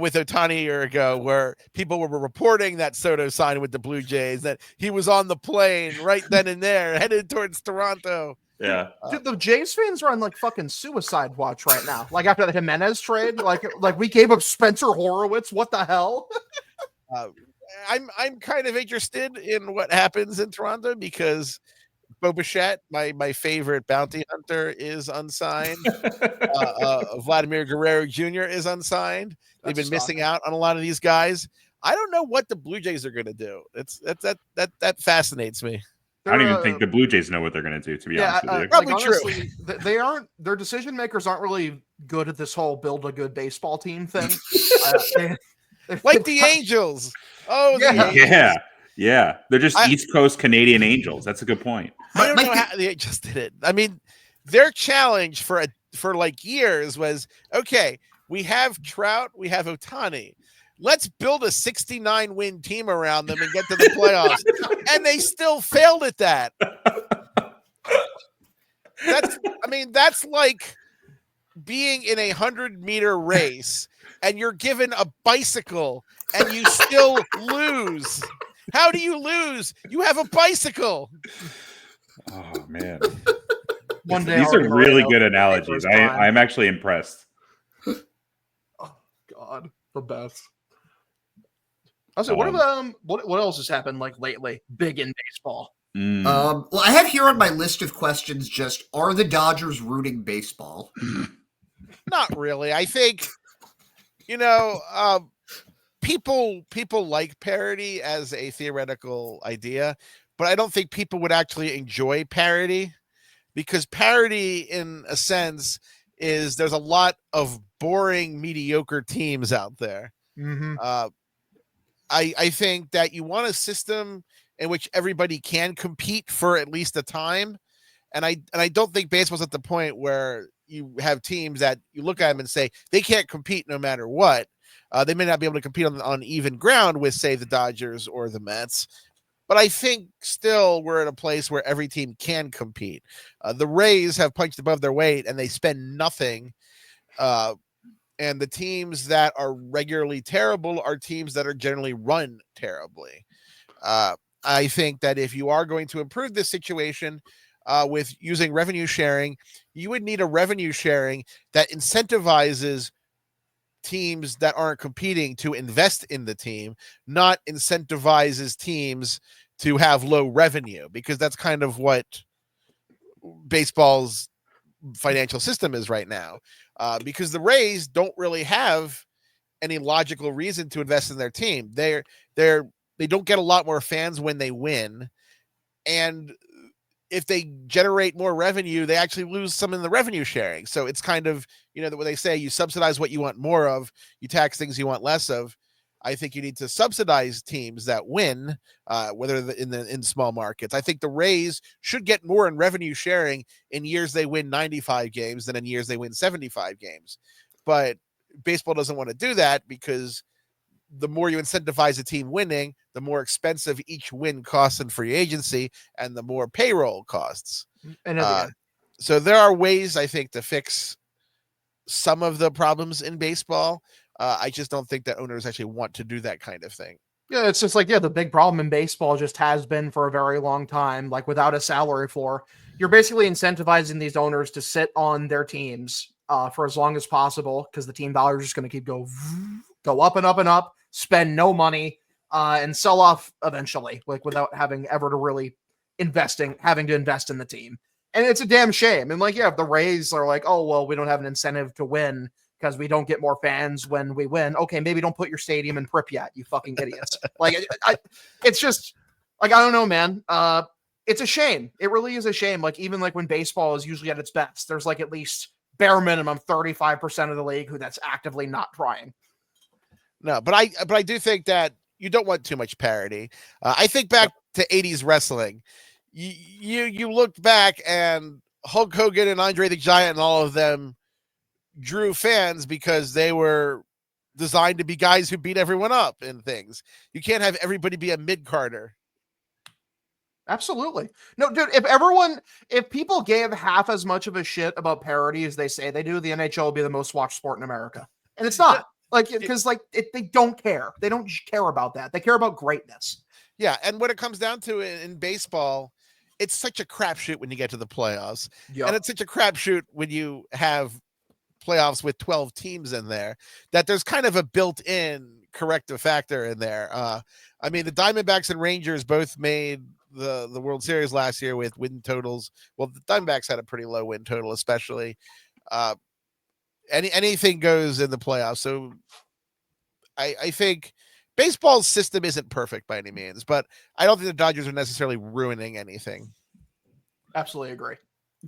with Ohtani a year ago, where people were reporting that Soto signed with the Blue Jays, that he was on the plane right then and there, headed towards Toronto. Yeah, dude, the Jays fans are on like fucking suicide watch right now. Like after the Jimenez trade, like we gave up Spencer Horowitz. What the hell? I'm kind of interested in what happens in Toronto, because Bo Bichette, my favorite bounty hunter, is unsigned. Vladimir Guerrero Jr. is unsigned. They've been missing out on a lot of these guys. I don't know what the Blue Jays are going to do. That fascinates me. I don't even think the Blue Jays know what they're going to do, to be honest with you. Probably honestly, true. They aren't. Their decision makers aren't really good at this whole build a good baseball team thing. Like the Angels. Oh, the Yeah. Angels. Yeah. They're just East Coast Canadian Angels. That's a good point. I don't know how they just did it. I mean, their challenge for like years was, okay, we have Trout, we have Ohtani. Let's build a 69 win team around them and get to the playoffs. And they still failed at that. That's like being in 100-meter race and you're given a bicycle and you still lose. How do you lose? You have a bicycle. Oh man. One day These are really good analogies. I'm actually impressed. Oh God, the best. Also, what else has happened like lately? Big in baseball. Well, I have here on my list of questions just, are the Dodgers rooting baseball? Not really. I think, people like parody as a theoretical idea, but I don't think people would actually enjoy parody, because parody, in a sense, is there's a lot of boring, mediocre teams out there. Mm-hmm. I think that you want a system in which everybody can compete for at least a time. And I don't think baseball's at the point where you have teams that you look at them and say they can't compete no matter what. They may not be able to compete on even ground with, say, the Dodgers or the Mets. But I think still we're at a place where every team can compete. The Rays have punched above their weight and they spend nothing. And the teams that are regularly terrible are teams that are generally run terribly. I think that if you are going to improve this situation with using revenue sharing, you would need a revenue sharing that incentivizes teams that aren't competing to invest in the team, not incentivizes teams to have low revenue, because that's kind of what baseball's financial system is right now. Because the Rays don't really have any logical reason to invest in their team. They don't get a lot more fans when they win, and if they generate more revenue, they actually lose some in the revenue sharing. So it's kind of, what they say, you subsidize what you want more of, you tax things you want less of. I think you need to subsidize teams that win, whether in small markets. I think the Rays should get more in revenue sharing in years they win 95 games than in years they win 75 games. But baseball doesn't want to do that, because the more you incentivize a team winning, the more expensive each win costs in free agency and the more payroll costs. So there are ways, I think, to fix some of the problems in baseball. I just don't think that owners actually want to do that kind of thing. Yeah, it's just like, the big problem in baseball just has been for a very long time, like without a salary floor. You're basically incentivizing these owners to sit on their teams for as long as possible, because the team value is just going to keep go up and up and up, spend no money, and sell off eventually, like without having ever to really having to invest in the team. And it's a damn shame. And if the Rays are like, oh, well, we don't have an incentive to win because we don't get more fans when we win. Okay, maybe don't put your stadium in Pripyat, you fucking idiots. It's just I don't know, man. It's a shame. It really is a shame. Even when baseball is usually at its best, there's at least bare minimum 35% of the league that's actively not trying. No, but I do think that you don't want too much parody. I think back to 80s wrestling. You looked back and Hulk Hogan and Andre the Giant and all of them drew fans because they were designed to be guys who beat everyone up in things. You can't have everybody be a mid-carder. Absolutely. No, dude, if people gave half as much of a shit about parody as they say they do, the NHL would be the most watched sport in America. And it's not. Because they don't care. They don't care about that. They care about greatness. Yeah, and what it comes down to in baseball, it's such a crapshoot when you get to the playoffs. Yep. And it's such a crapshoot when you have playoffs with 12 teams in there, that there's kind of a built-in corrective factor in there. The Diamondbacks and Rangers both made the World Series last year with win totals. Well, the Diamondbacks had a pretty low win total, especially. Anything goes in the playoffs. So I think baseball's system isn't perfect by any means, but I don't think the Dodgers are necessarily ruining anything. Absolutely agree.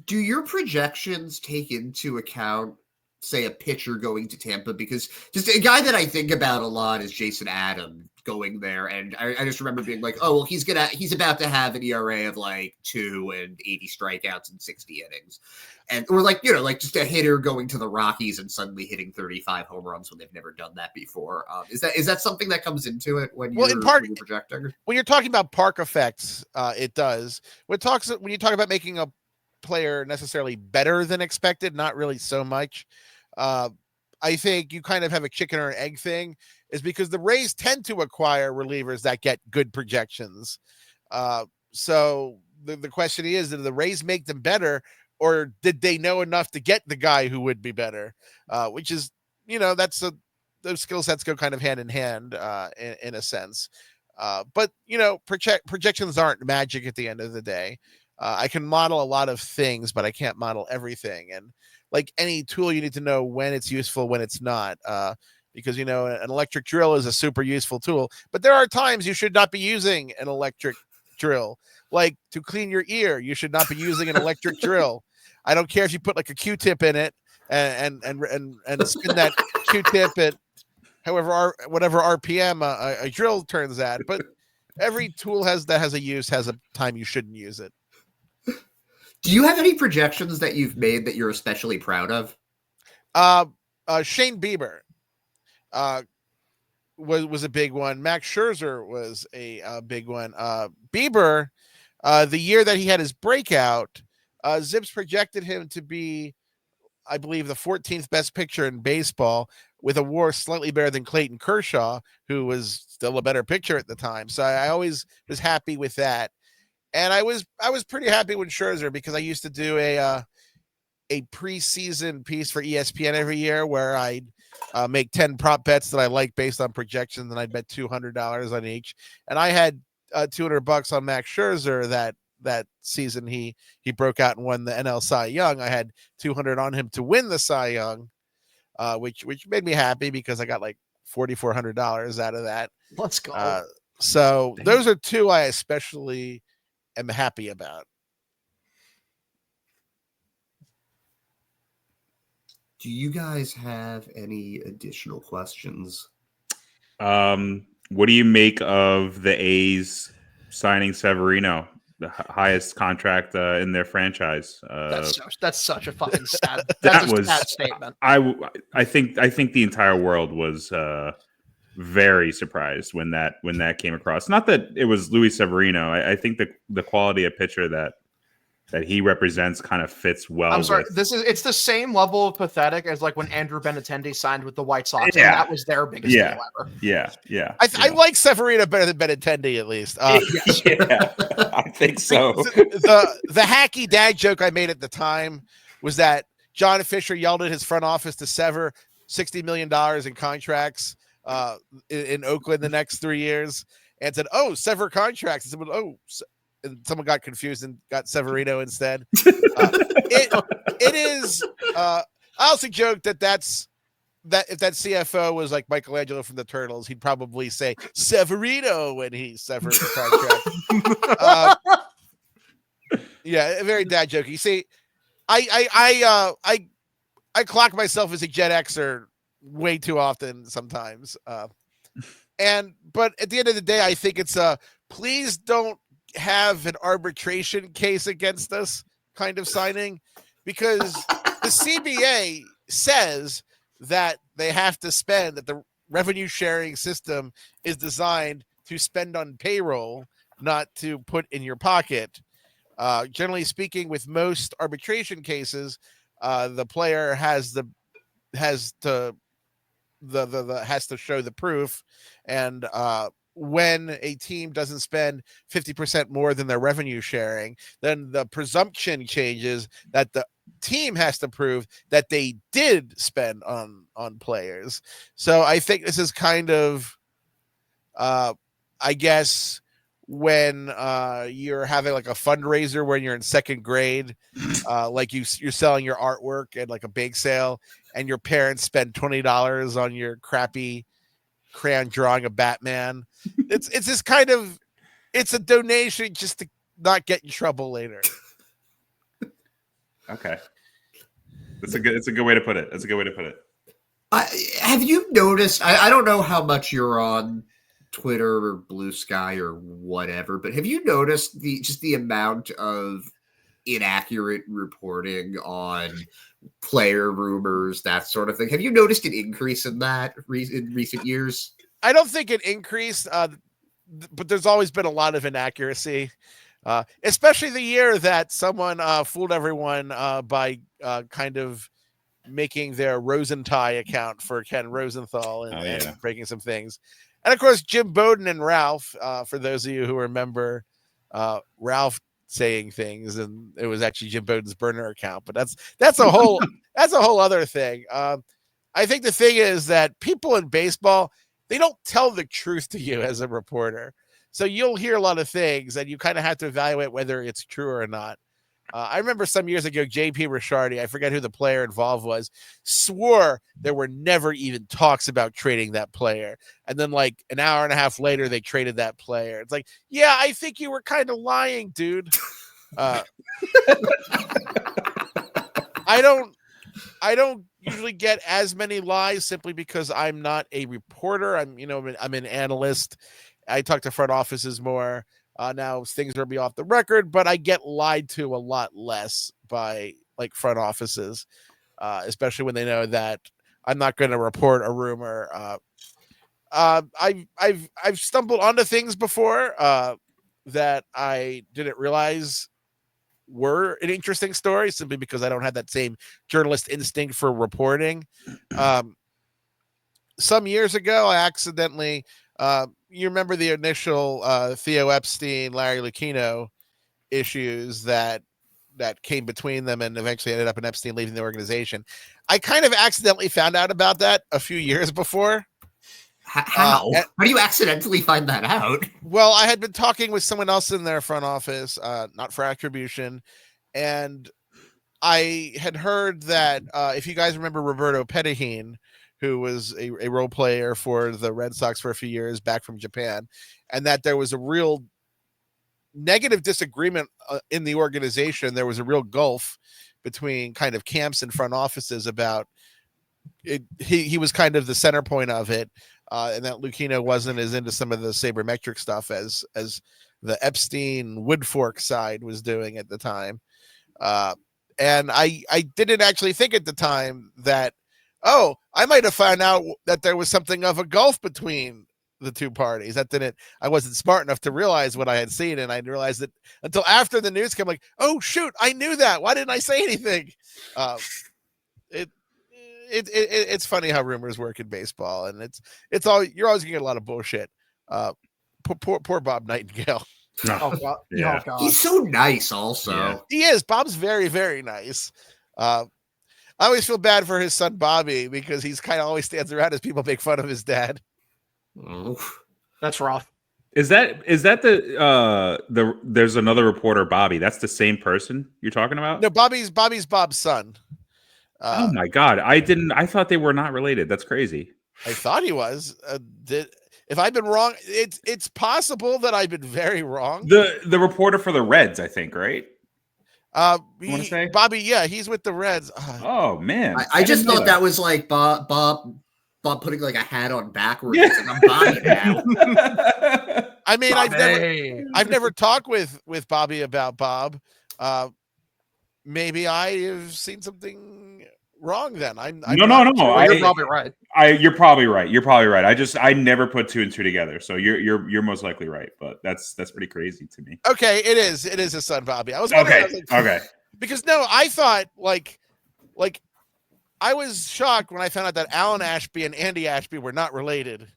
Do your projections take into account say, a pitcher going to Tampa, because just a guy that I think about a lot is Jason Adam going there. And I just remember being like, oh, well, he's about to have an ERA of like 2 and 80 strikeouts in 60 innings. And we're like, like just a hitter going to the Rockies and suddenly hitting 35 home runs when they've never done that before. Is that something that comes into it when you're projecting? When you're talking about park effects, it does. When you talk about making a player necessarily better than expected, not really so much. I think you kind of have a chicken or an egg thing, is because the Rays tend to acquire relievers that get good projections. So the question is, did the Rays make them better, or did they know enough to get the guy who would be better? Which is, those skill sets go kind of hand in hand in a sense. But projections aren't magic at the end of the day. I can model a lot of things, but I can't model everything. And like any tool, you need to know when it's useful, when it's not. Because, an electric drill is a super useful tool, but there are times you should not be using an electric drill. Like to clean your ear, you should not be using an electric drill. I don't care if you put like a Q-tip in it and spin that Q-tip at whatever RPM a drill turns at. But every tool has a use, has a time you shouldn't use it. Do you have any projections that you've made that you're especially proud of? Shane Bieber was a big one. Max Scherzer was a big one. Bieber, the year that he had his breakout, Zips projected him to be, I believe, the 14th best pitcher in baseball, with a WAR slightly better than Clayton Kershaw, who was still a better pitcher at the time. So I always was happy with that. And I was pretty happy with Scherzer, because I used to do a preseason piece for ESPN every year where I'd make 10 prop bets that I like based on projections, and I'd bet $200 on each. And I had $200 on Max Scherzer that season. He broke out and won the NL Cy Young. I had 200 on him to win the Cy Young, which made me happy because I got like $4,400 out of that. Let's go. So those are two I especially am happy about. Do you guys have any additional questions? What do you make of the A's signing Severino, the highest contract in their franchise? That's such a fucking sad. That was a sad statement. I think the entire world was very surprised when that came across. Not that it was Luis Severino. I think the quality of pitcher that he represents kind of fits well. I'm sorry. It's the same level of pathetic as like when Andrew Benintendi signed with the White Sox. Yeah. And that was their biggest deal ever. Yeah. I like Severino better than Benintendi, at least. Yeah, I think so. The hacky dad joke I made at the time was that John Fisher yelled at his front office to sever $60 million in contracts in Oakland the next 3 years, and said, "Oh, sever contracts." And someone, and someone got confused and got Severino instead. It is. I also joke that if that CFO was like Michelangelo from the Turtles, he'd probably say Severino when he severed the contract. Yeah, very dad joke. You see, I clock myself as a Gen Xer way too often sometimes. But at the end of the day, I think it's please don't have an arbitration case against us kind of signing, because the CBA says that they have to spend, that the revenue sharing system is designed to spend on payroll, not to put in your pocket. Generally speaking, with most arbitration cases, the player has to show the proof, and when a team doesn't spend 50% more than their revenue sharing, then the presumption changes that the team has to prove that they did spend on players. So I think this is kind of, I guess, when you're having like a fundraiser when you're in second grade, like you're selling your artwork at like a bake sale, and your parents spend $20 on your crappy crayon drawing of Batman. It's this kind of, it's a donation just to not get in trouble later. Okay. It's a good way to put it. That's a good way to put it. Have you noticed? I don't know how much you're on Twitter or Blue Sky or whatever, but have you noticed the amount of inaccurate reporting on player rumors, that sort of thing? Have you noticed an increase in that in recent years? I don't think it increased, but there's always been a lot of inaccuracy, especially the year that someone fooled everyone by kind of making their Rosenthal account for Ken Rosenthal and breaking some things. And of course, Jim Bowden and Ralph, for those of you who remember Ralph saying things, and it was actually Jim Bowden's burner account, but that's a whole other thing. I think the thing is that people in baseball, they don't tell the truth to you as a reporter. So you'll hear a lot of things and you kind of have to evaluate whether it's true or not. I remember some years ago, J.P. Ricciardi, I forget who the player involved was, swore there were never even talks about trading that player. And then like an hour and a half later, they traded that player. It's like, yeah, I think you were kind of lying, dude. I don't usually get as many lies simply because I'm not a reporter. I'm an analyst. I talk to front offices more. Now things are be off the record, but I get lied to a lot less by like front offices, especially when they know that I'm not going to report a rumor. I've stumbled onto things before that I didn't realize were an interesting story simply because I don't have that same journalist instinct for reporting. Some years ago, I accidentally, you remember the initial Theo Epstein, Larry Lucchino issues that came between them and eventually ended up in Epstein leaving the organization. I kind of accidentally found out about that a few years before. How? How do you accidentally find that out? Well, I had been talking with someone else in their front office, not for attribution, and I had heard that if you guys remember Roberto Petahine, who was a role player for the Red Sox for a few years back from Japan, and that there was a real negative disagreement in the organization. There was a real gulf between kind of camps and front offices about it. He was kind of the center point of it. And that Lucchino wasn't as into some of the sabermetric stuff as the Epstein Woodfork side was doing at the time. And I didn't actually think at the time that, I might have found out that there was something of a gulf between the two parties. I wasn't smart enough to realize what I had seen. And I realized that until after the news came, like, oh shoot, I knew that. Why didn't I say anything? It's funny how rumors work in baseball, and you're always gonna get a lot of bullshit. Poor Bob Nightingale. Oh God. Yeah. Oh, God. He's so nice also. Yeah. He is. Bob's very, very nice. I always feel bad for his son Bobby because he's kind of always stands around as people make fun of his dad. Oh. That's rough. Is that the there's another reporter, Bobby? That's the same person you're talking about? No, Bobby's Bob's son. Oh my God. I thought they were not related. That's crazy. I thought he was. If I've been wrong, it's possible that I've been very wrong. The reporter for the Reds, I think, right? Say? Bobby, yeah, he's with the Reds. Oh man. I just thought that was like Bob putting like a hat on backwards. Yeah. Like, I'm Bobby now. I mean, I've never talked with Bobby about Bob. Maybe I have seen something wrong then. No. Sure. You're probably right. You're probably right. You're probably right. I never put two and two together. So you're most likely right. But that's pretty crazy to me. Okay, it is. It is his son, Bobby. I was wondering. Okay. Okay. Because no, I thought like I was shocked when I found out that Alan Ashby and Andy Ashby were not related.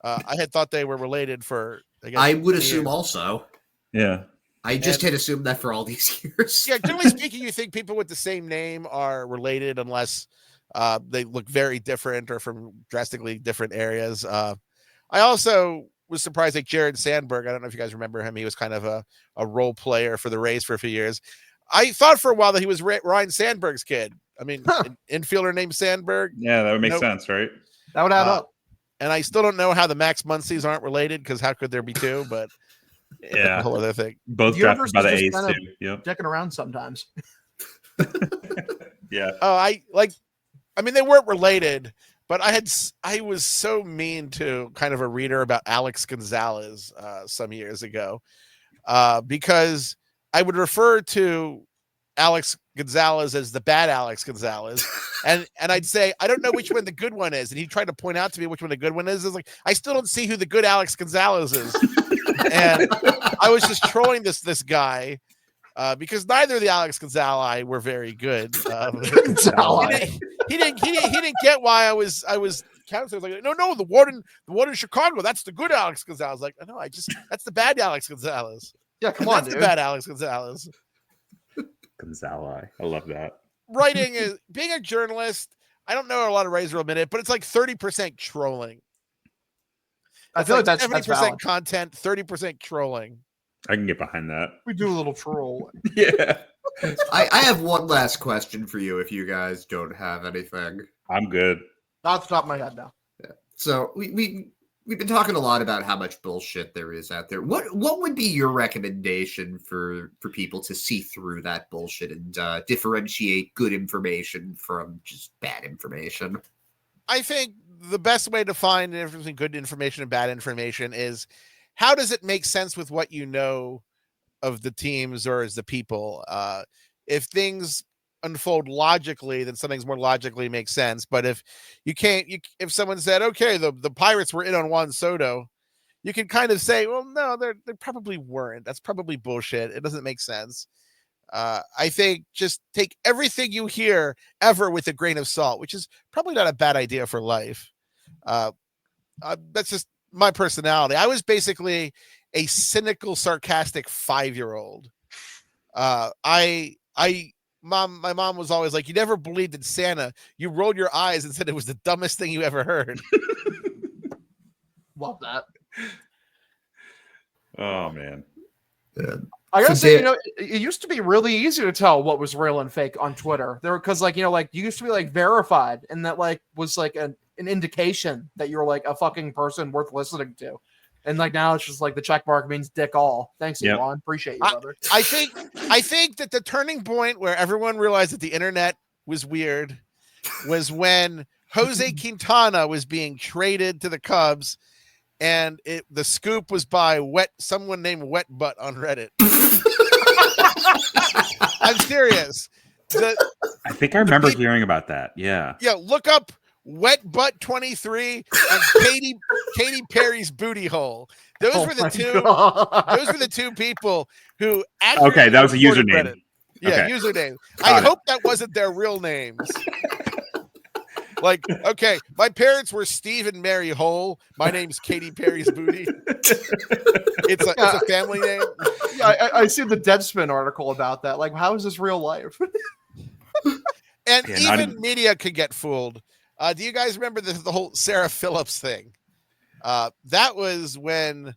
I had thought they were related for. I would assume also. Yeah. I just had assumed that for all these years. Yeah, generally speaking, you think people with the same name are related unless they look very different or from drastically different areas. I also was surprised that Jared Sandberg, I don't know if you guys remember him, he was kind of a role player for the Rays for a few years. I thought for a while that he was Ryan Sandberg's kid. I mean, infielder named Sandberg. Yeah, that would make sense, right? That would add up. And I still don't know how the Max Muncies aren't related, because how could there be two? But yeah, a whole other thing. Both drafted by the A's too. Yep. Checking around sometimes. Yeah. Oh, I mean, they weren't related, but I was so mean to kind of a reader about Alex Gonzalez some years ago because I would refer to Alex Gonzalez as the bad Alex Gonzalez. And I'd say, I don't know which one the good one is. And he tried to point out to me which one the good one is. It's like, I still don't see who the good Alex Gonzalez is. And I was just trolling this guy because neither of the Alex Gonzalez were very good. He didn't get why I was counseling. Like, no, the one in Chicago, that's the good Alex Gonzalez. Like, no, that's the bad Alex Gonzalez. Yeah, come on, that's dude. the bad Alex Gonzalez. Gonzalez. I love that. Writing is being a journalist. I don't know a lot of writers will admit it, but it's like 30% trolling. I feel like that's 70% valid. content, 30% trolling. I can get behind that. We do a little troll. Yeah. I have one last question for you if you guys don't have anything. I'm good. Not off the top of my head now. Yeah. So we've been talking a lot about how much bullshit there is out there. What would be your recommendation for people to see through that bullshit and differentiate good information from just bad information? I think the best way to find the difference between good information and bad information is how does it make sense with what you know of the teams or as the people? If things unfold logically, then something's more logically makes sense. But if you can't, if someone said, okay, the Pirates were in on Juan Soto, you can kind of say, well, no, they probably weren't. That's probably bullshit. It doesn't make sense. I think just take everything you hear ever with a grain of salt, which is probably not a bad idea for life. That's just my personality. I was basically a cynical, sarcastic 5-year-old. My mom was always like, you never believed in Santa. You rolled your eyes and said it was the dumbest thing you ever heard. Love that. Oh, man. Yeah. I gotta say, it used to be really easy to tell what was real and fake on Twitter. There, because you used to be like verified, and that was like an indication that you're like a fucking person worth listening to. And now it's just like the check mark means dick all. Thanks, Elon. Appreciate you, brother. I think that the turning point where everyone realized that the internet was weird was when Jose Quintana was being traded to the Cubs, and the scoop was by someone named Wet Butt on Reddit. I'm serious. I think I remember hearing about that. Yeah. Yeah, look up Wet Butt 23 and Katy Perry's booty hole. Those were the two people who actually Okay, that was a username. Reddit. Yeah, Okay. username. I hope that wasn't their real names. Like, okay, my parents were Steve and Mary Hole. My name's Katy Perry's booty. It's a family name. Yeah, I see the Deadspin article about that. Like, how is this real life? And even media could get fooled. Do you guys remember the whole Sarah Phillips thing? That was when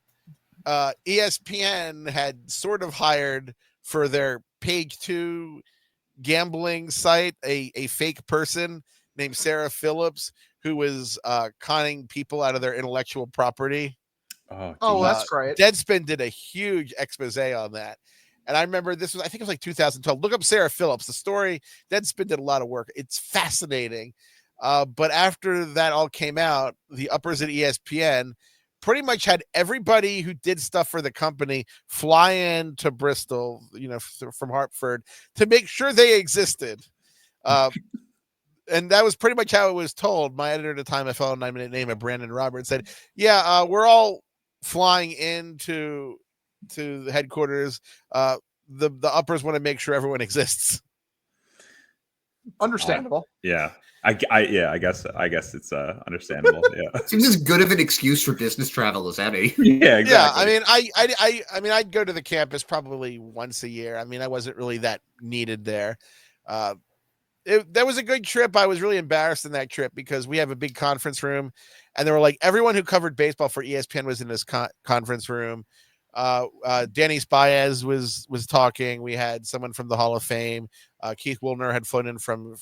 ESPN had sort of hired for their Page 2 gambling site a fake person named Sarah Phillips who was conning people out of their intellectual property. Oh, that's great. Deadspin did a huge expose on that. And I remember I think it was like 2012. Look up Sarah Phillips. The story, Deadspin did a lot of work. It's fascinating. But after that all came out, the uppers at ESPN pretty much had everybody who did stuff for the company fly in to Bristol, from Hartford to make sure they existed. And that was pretty much how it was told. My editor at the time, a fellow named Brandon Roberts, said, yeah, we're all flying into the headquarters. The uppers want to make sure everyone exists. Understandable. Yeah. I guess it's understandable. Yeah. Seems as good of an excuse for business travel as any. Yeah, exactly. Yeah, I mean, I'd go to the campus probably once a year. I mean, I wasn't really that needed there. That was a good trip. I was really embarrassed in that trip because we have a big conference room, and there were like everyone who covered baseball for ESPN was in this conference room. Danny Baez was talking. We had someone from the Hall of Fame. Keith Wilner had flown in from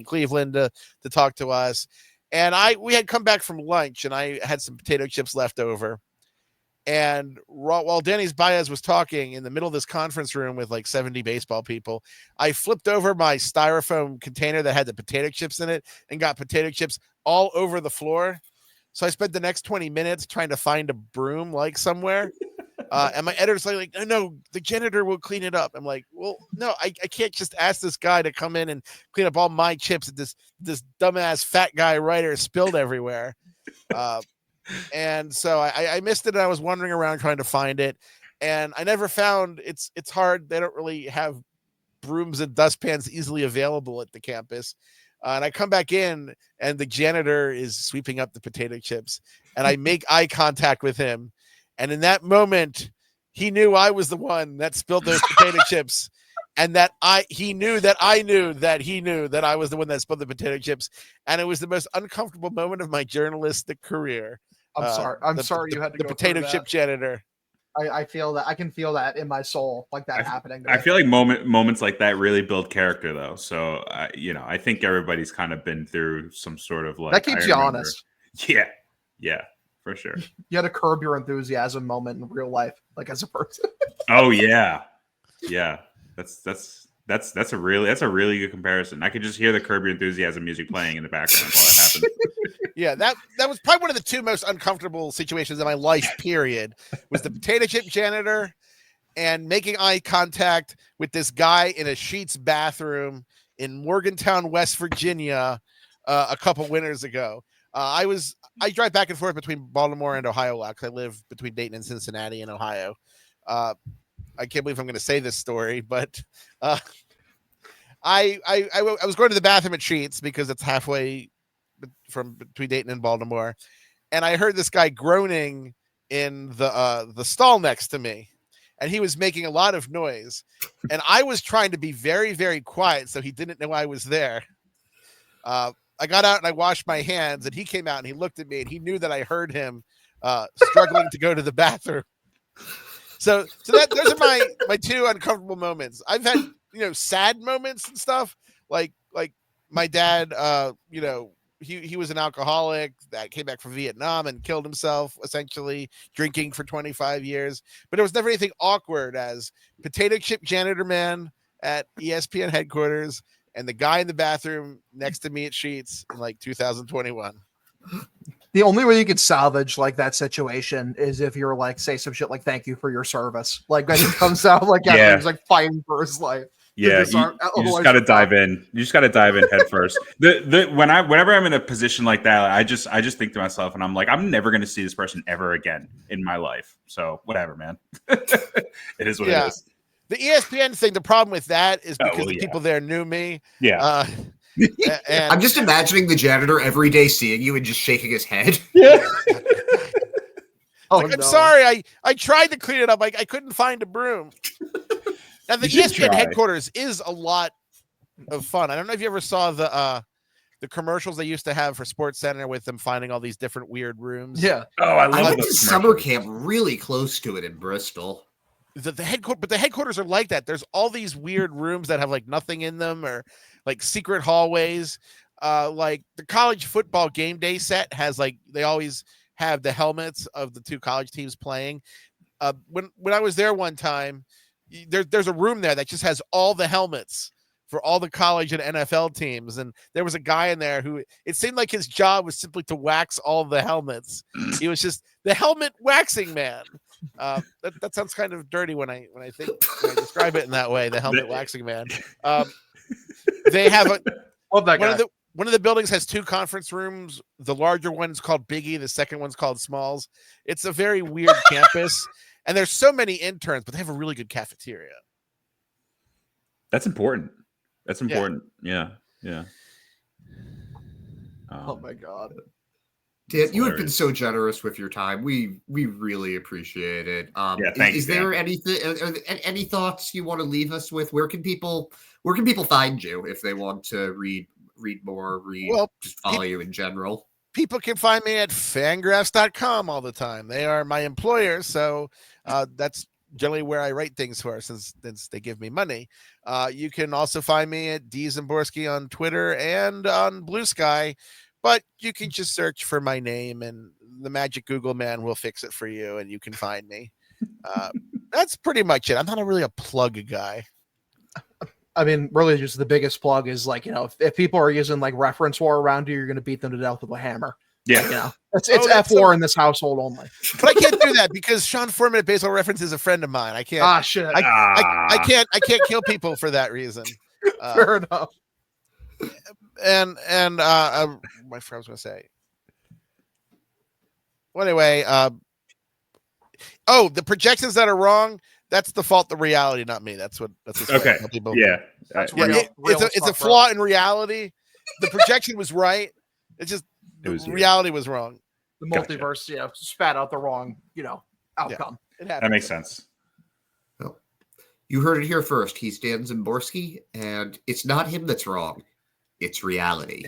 Cleveland to talk to us, and we had come back from lunch, and I had some potato chips left over, And while Danny's Baez was talking in the middle of this conference room with like 70 baseball people, I flipped over my styrofoam container that had the potato chips in it and got potato chips all over the floor. So I spent the next 20 minutes trying to find a broom like somewhere. And my editor's like, no, the janitor will clean it up. I'm like, well, no, I can't just ask this guy to come in and clean up all my chips that this dumbass fat guy writer spilled everywhere. And so I missed it. And I was wandering around trying to find it, and I never found it's hard. They don't really have brooms and dustpans easily available at the campus. And I come back in, and the janitor is sweeping up the potato chips, and I make eye contact with him. And in that moment, he knew I was the one that spilled those potato chips, and that he knew that I knew that he knew that I was the one that spilled the potato chips. And it was the most uncomfortable moment of my journalistic career. I'm sorry. I'm sorry you had to the go potato through chip that. janitor. I feel that. I can feel that in my soul, like that happening. I feel like moments like that really build character, though. So, I think everybody's kind of been through some sort of like that keeps you honest. Yeah, for sure. You had to curb your enthusiasm moment in real life, like as a person. Oh yeah. That's a really good comparison. I could just hear the Curb Your Enthusiasm music playing in the background while it happened. Yeah, that was probably one of the two most uncomfortable situations in my life, period, was the potato chip janitor and making eye contact with this guy in a Sheetz bathroom in Morgantown, West Virginia, a couple winters ago. I drive back and forth between Baltimore and Ohio a lot because I live between Dayton and Cincinnati in Ohio. I can't believe I'm going to say this story, but I was going to the bathroom at Sheetz because it's halfway from between Dayton and Baltimore, and I heard this guy groaning in the stall next to me, and he was making a lot of noise, and I was trying to be very, very quiet so he didn't know I was there. I got out and I washed my hands, and he came out and he looked at me and he knew that I heard him struggling to go to the bathroom. So those are my two uncomfortable moments. I've had, sad moments and stuff like my dad, he was an alcoholic that came back from Vietnam and killed himself, essentially drinking for 25 years. But there was never anything awkward as potato chip janitor man at ESPN headquarters and the guy in the bathroom next to me at Sheetz in like 2021. The only way you could salvage like that situation is if you're like, say some shit like, thank you for your service. Like when it comes out like, yeah, he's like fighting for his life. Yeah, you just got to dive in. You just got to dive in head first. Whenever I'm in a position like that, I just think to myself, and I'm like, I'm never going to see this person ever again in my life. So whatever, man. It is what it is. The ESPN thing, the problem with that is because the people there knew me. Yeah. And I'm just imagining the janitor every day seeing you and just shaking his head. Yeah. I'm sorry. I tried to clean it up. I couldn't find a broom. Now the ESPN headquarters is a lot of fun. I don't know if you ever saw the commercials they used to have for Sports Center with them finding all these different weird rooms. Yeah. Oh, I went to summer camp really close to it in Bristol. But the headquarters are like that. There's all these weird rooms that have like nothing in them or like secret hallways. Like the college football game day set has like, they always have the helmets of the two college teams playing. When I was there one time, there's a room there that just has all the helmets for all the college and NFL teams. And there was a guy in there who it seemed like his job was simply to wax all the helmets. He was just the helmet waxing man. That sounds kind of dirty when I describe it in that way, the helmet waxing man. They have love that guy. One of the buildings has two conference rooms. The larger one's called Biggie. The second one's called Smalls. It's a very weird campus. And there's so many interns, but they have a really good cafeteria. That's important. Yeah. Oh my God. Dan, you have been so generous with your time. We really appreciate it. Is there anything, any thoughts you want to leave us with? Where can people find you if they want to read more, just follow you in general? People can find me at fangraphs.com all the time. They are my employer, so that's generally where I write things for since they give me money. You can also find me at D Szymborski on Twitter and on Blue Sky, but you can just search for my name and the magic Google man will fix it for you and you can find me. That's pretty much it. I'm not really a plug guy. I mean, really, just the biggest plug is like, if people are using like reference war around you, you're going to beat them to death with a hammer. Yeah. It's F4 in this household only. But I can't do that because Sean Foreman at Baseball Reference is a friend of mine. I can't. Shit. I can't kill people for that reason. Fair enough. And my friend was going to say. Well, anyway, the projections that are wrong. That's the fault of reality, not me. That's okay. People. Yeah, that's it's a flaw in reality. The projection was right. It's just reality was wrong. The multiverse, spat out the wrong, outcome. Yeah, it happens. That makes sense. Well, you heard it here first. He's Dan Szymborski, and it's not him that's wrong. It's reality.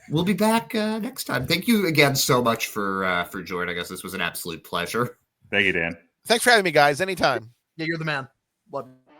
We'll be back next time. Thank you again so much for joining us. This was an absolute pleasure. Thank you, Dan. Thanks for having me, guys. Anytime. Yeah, you're the man. Love you.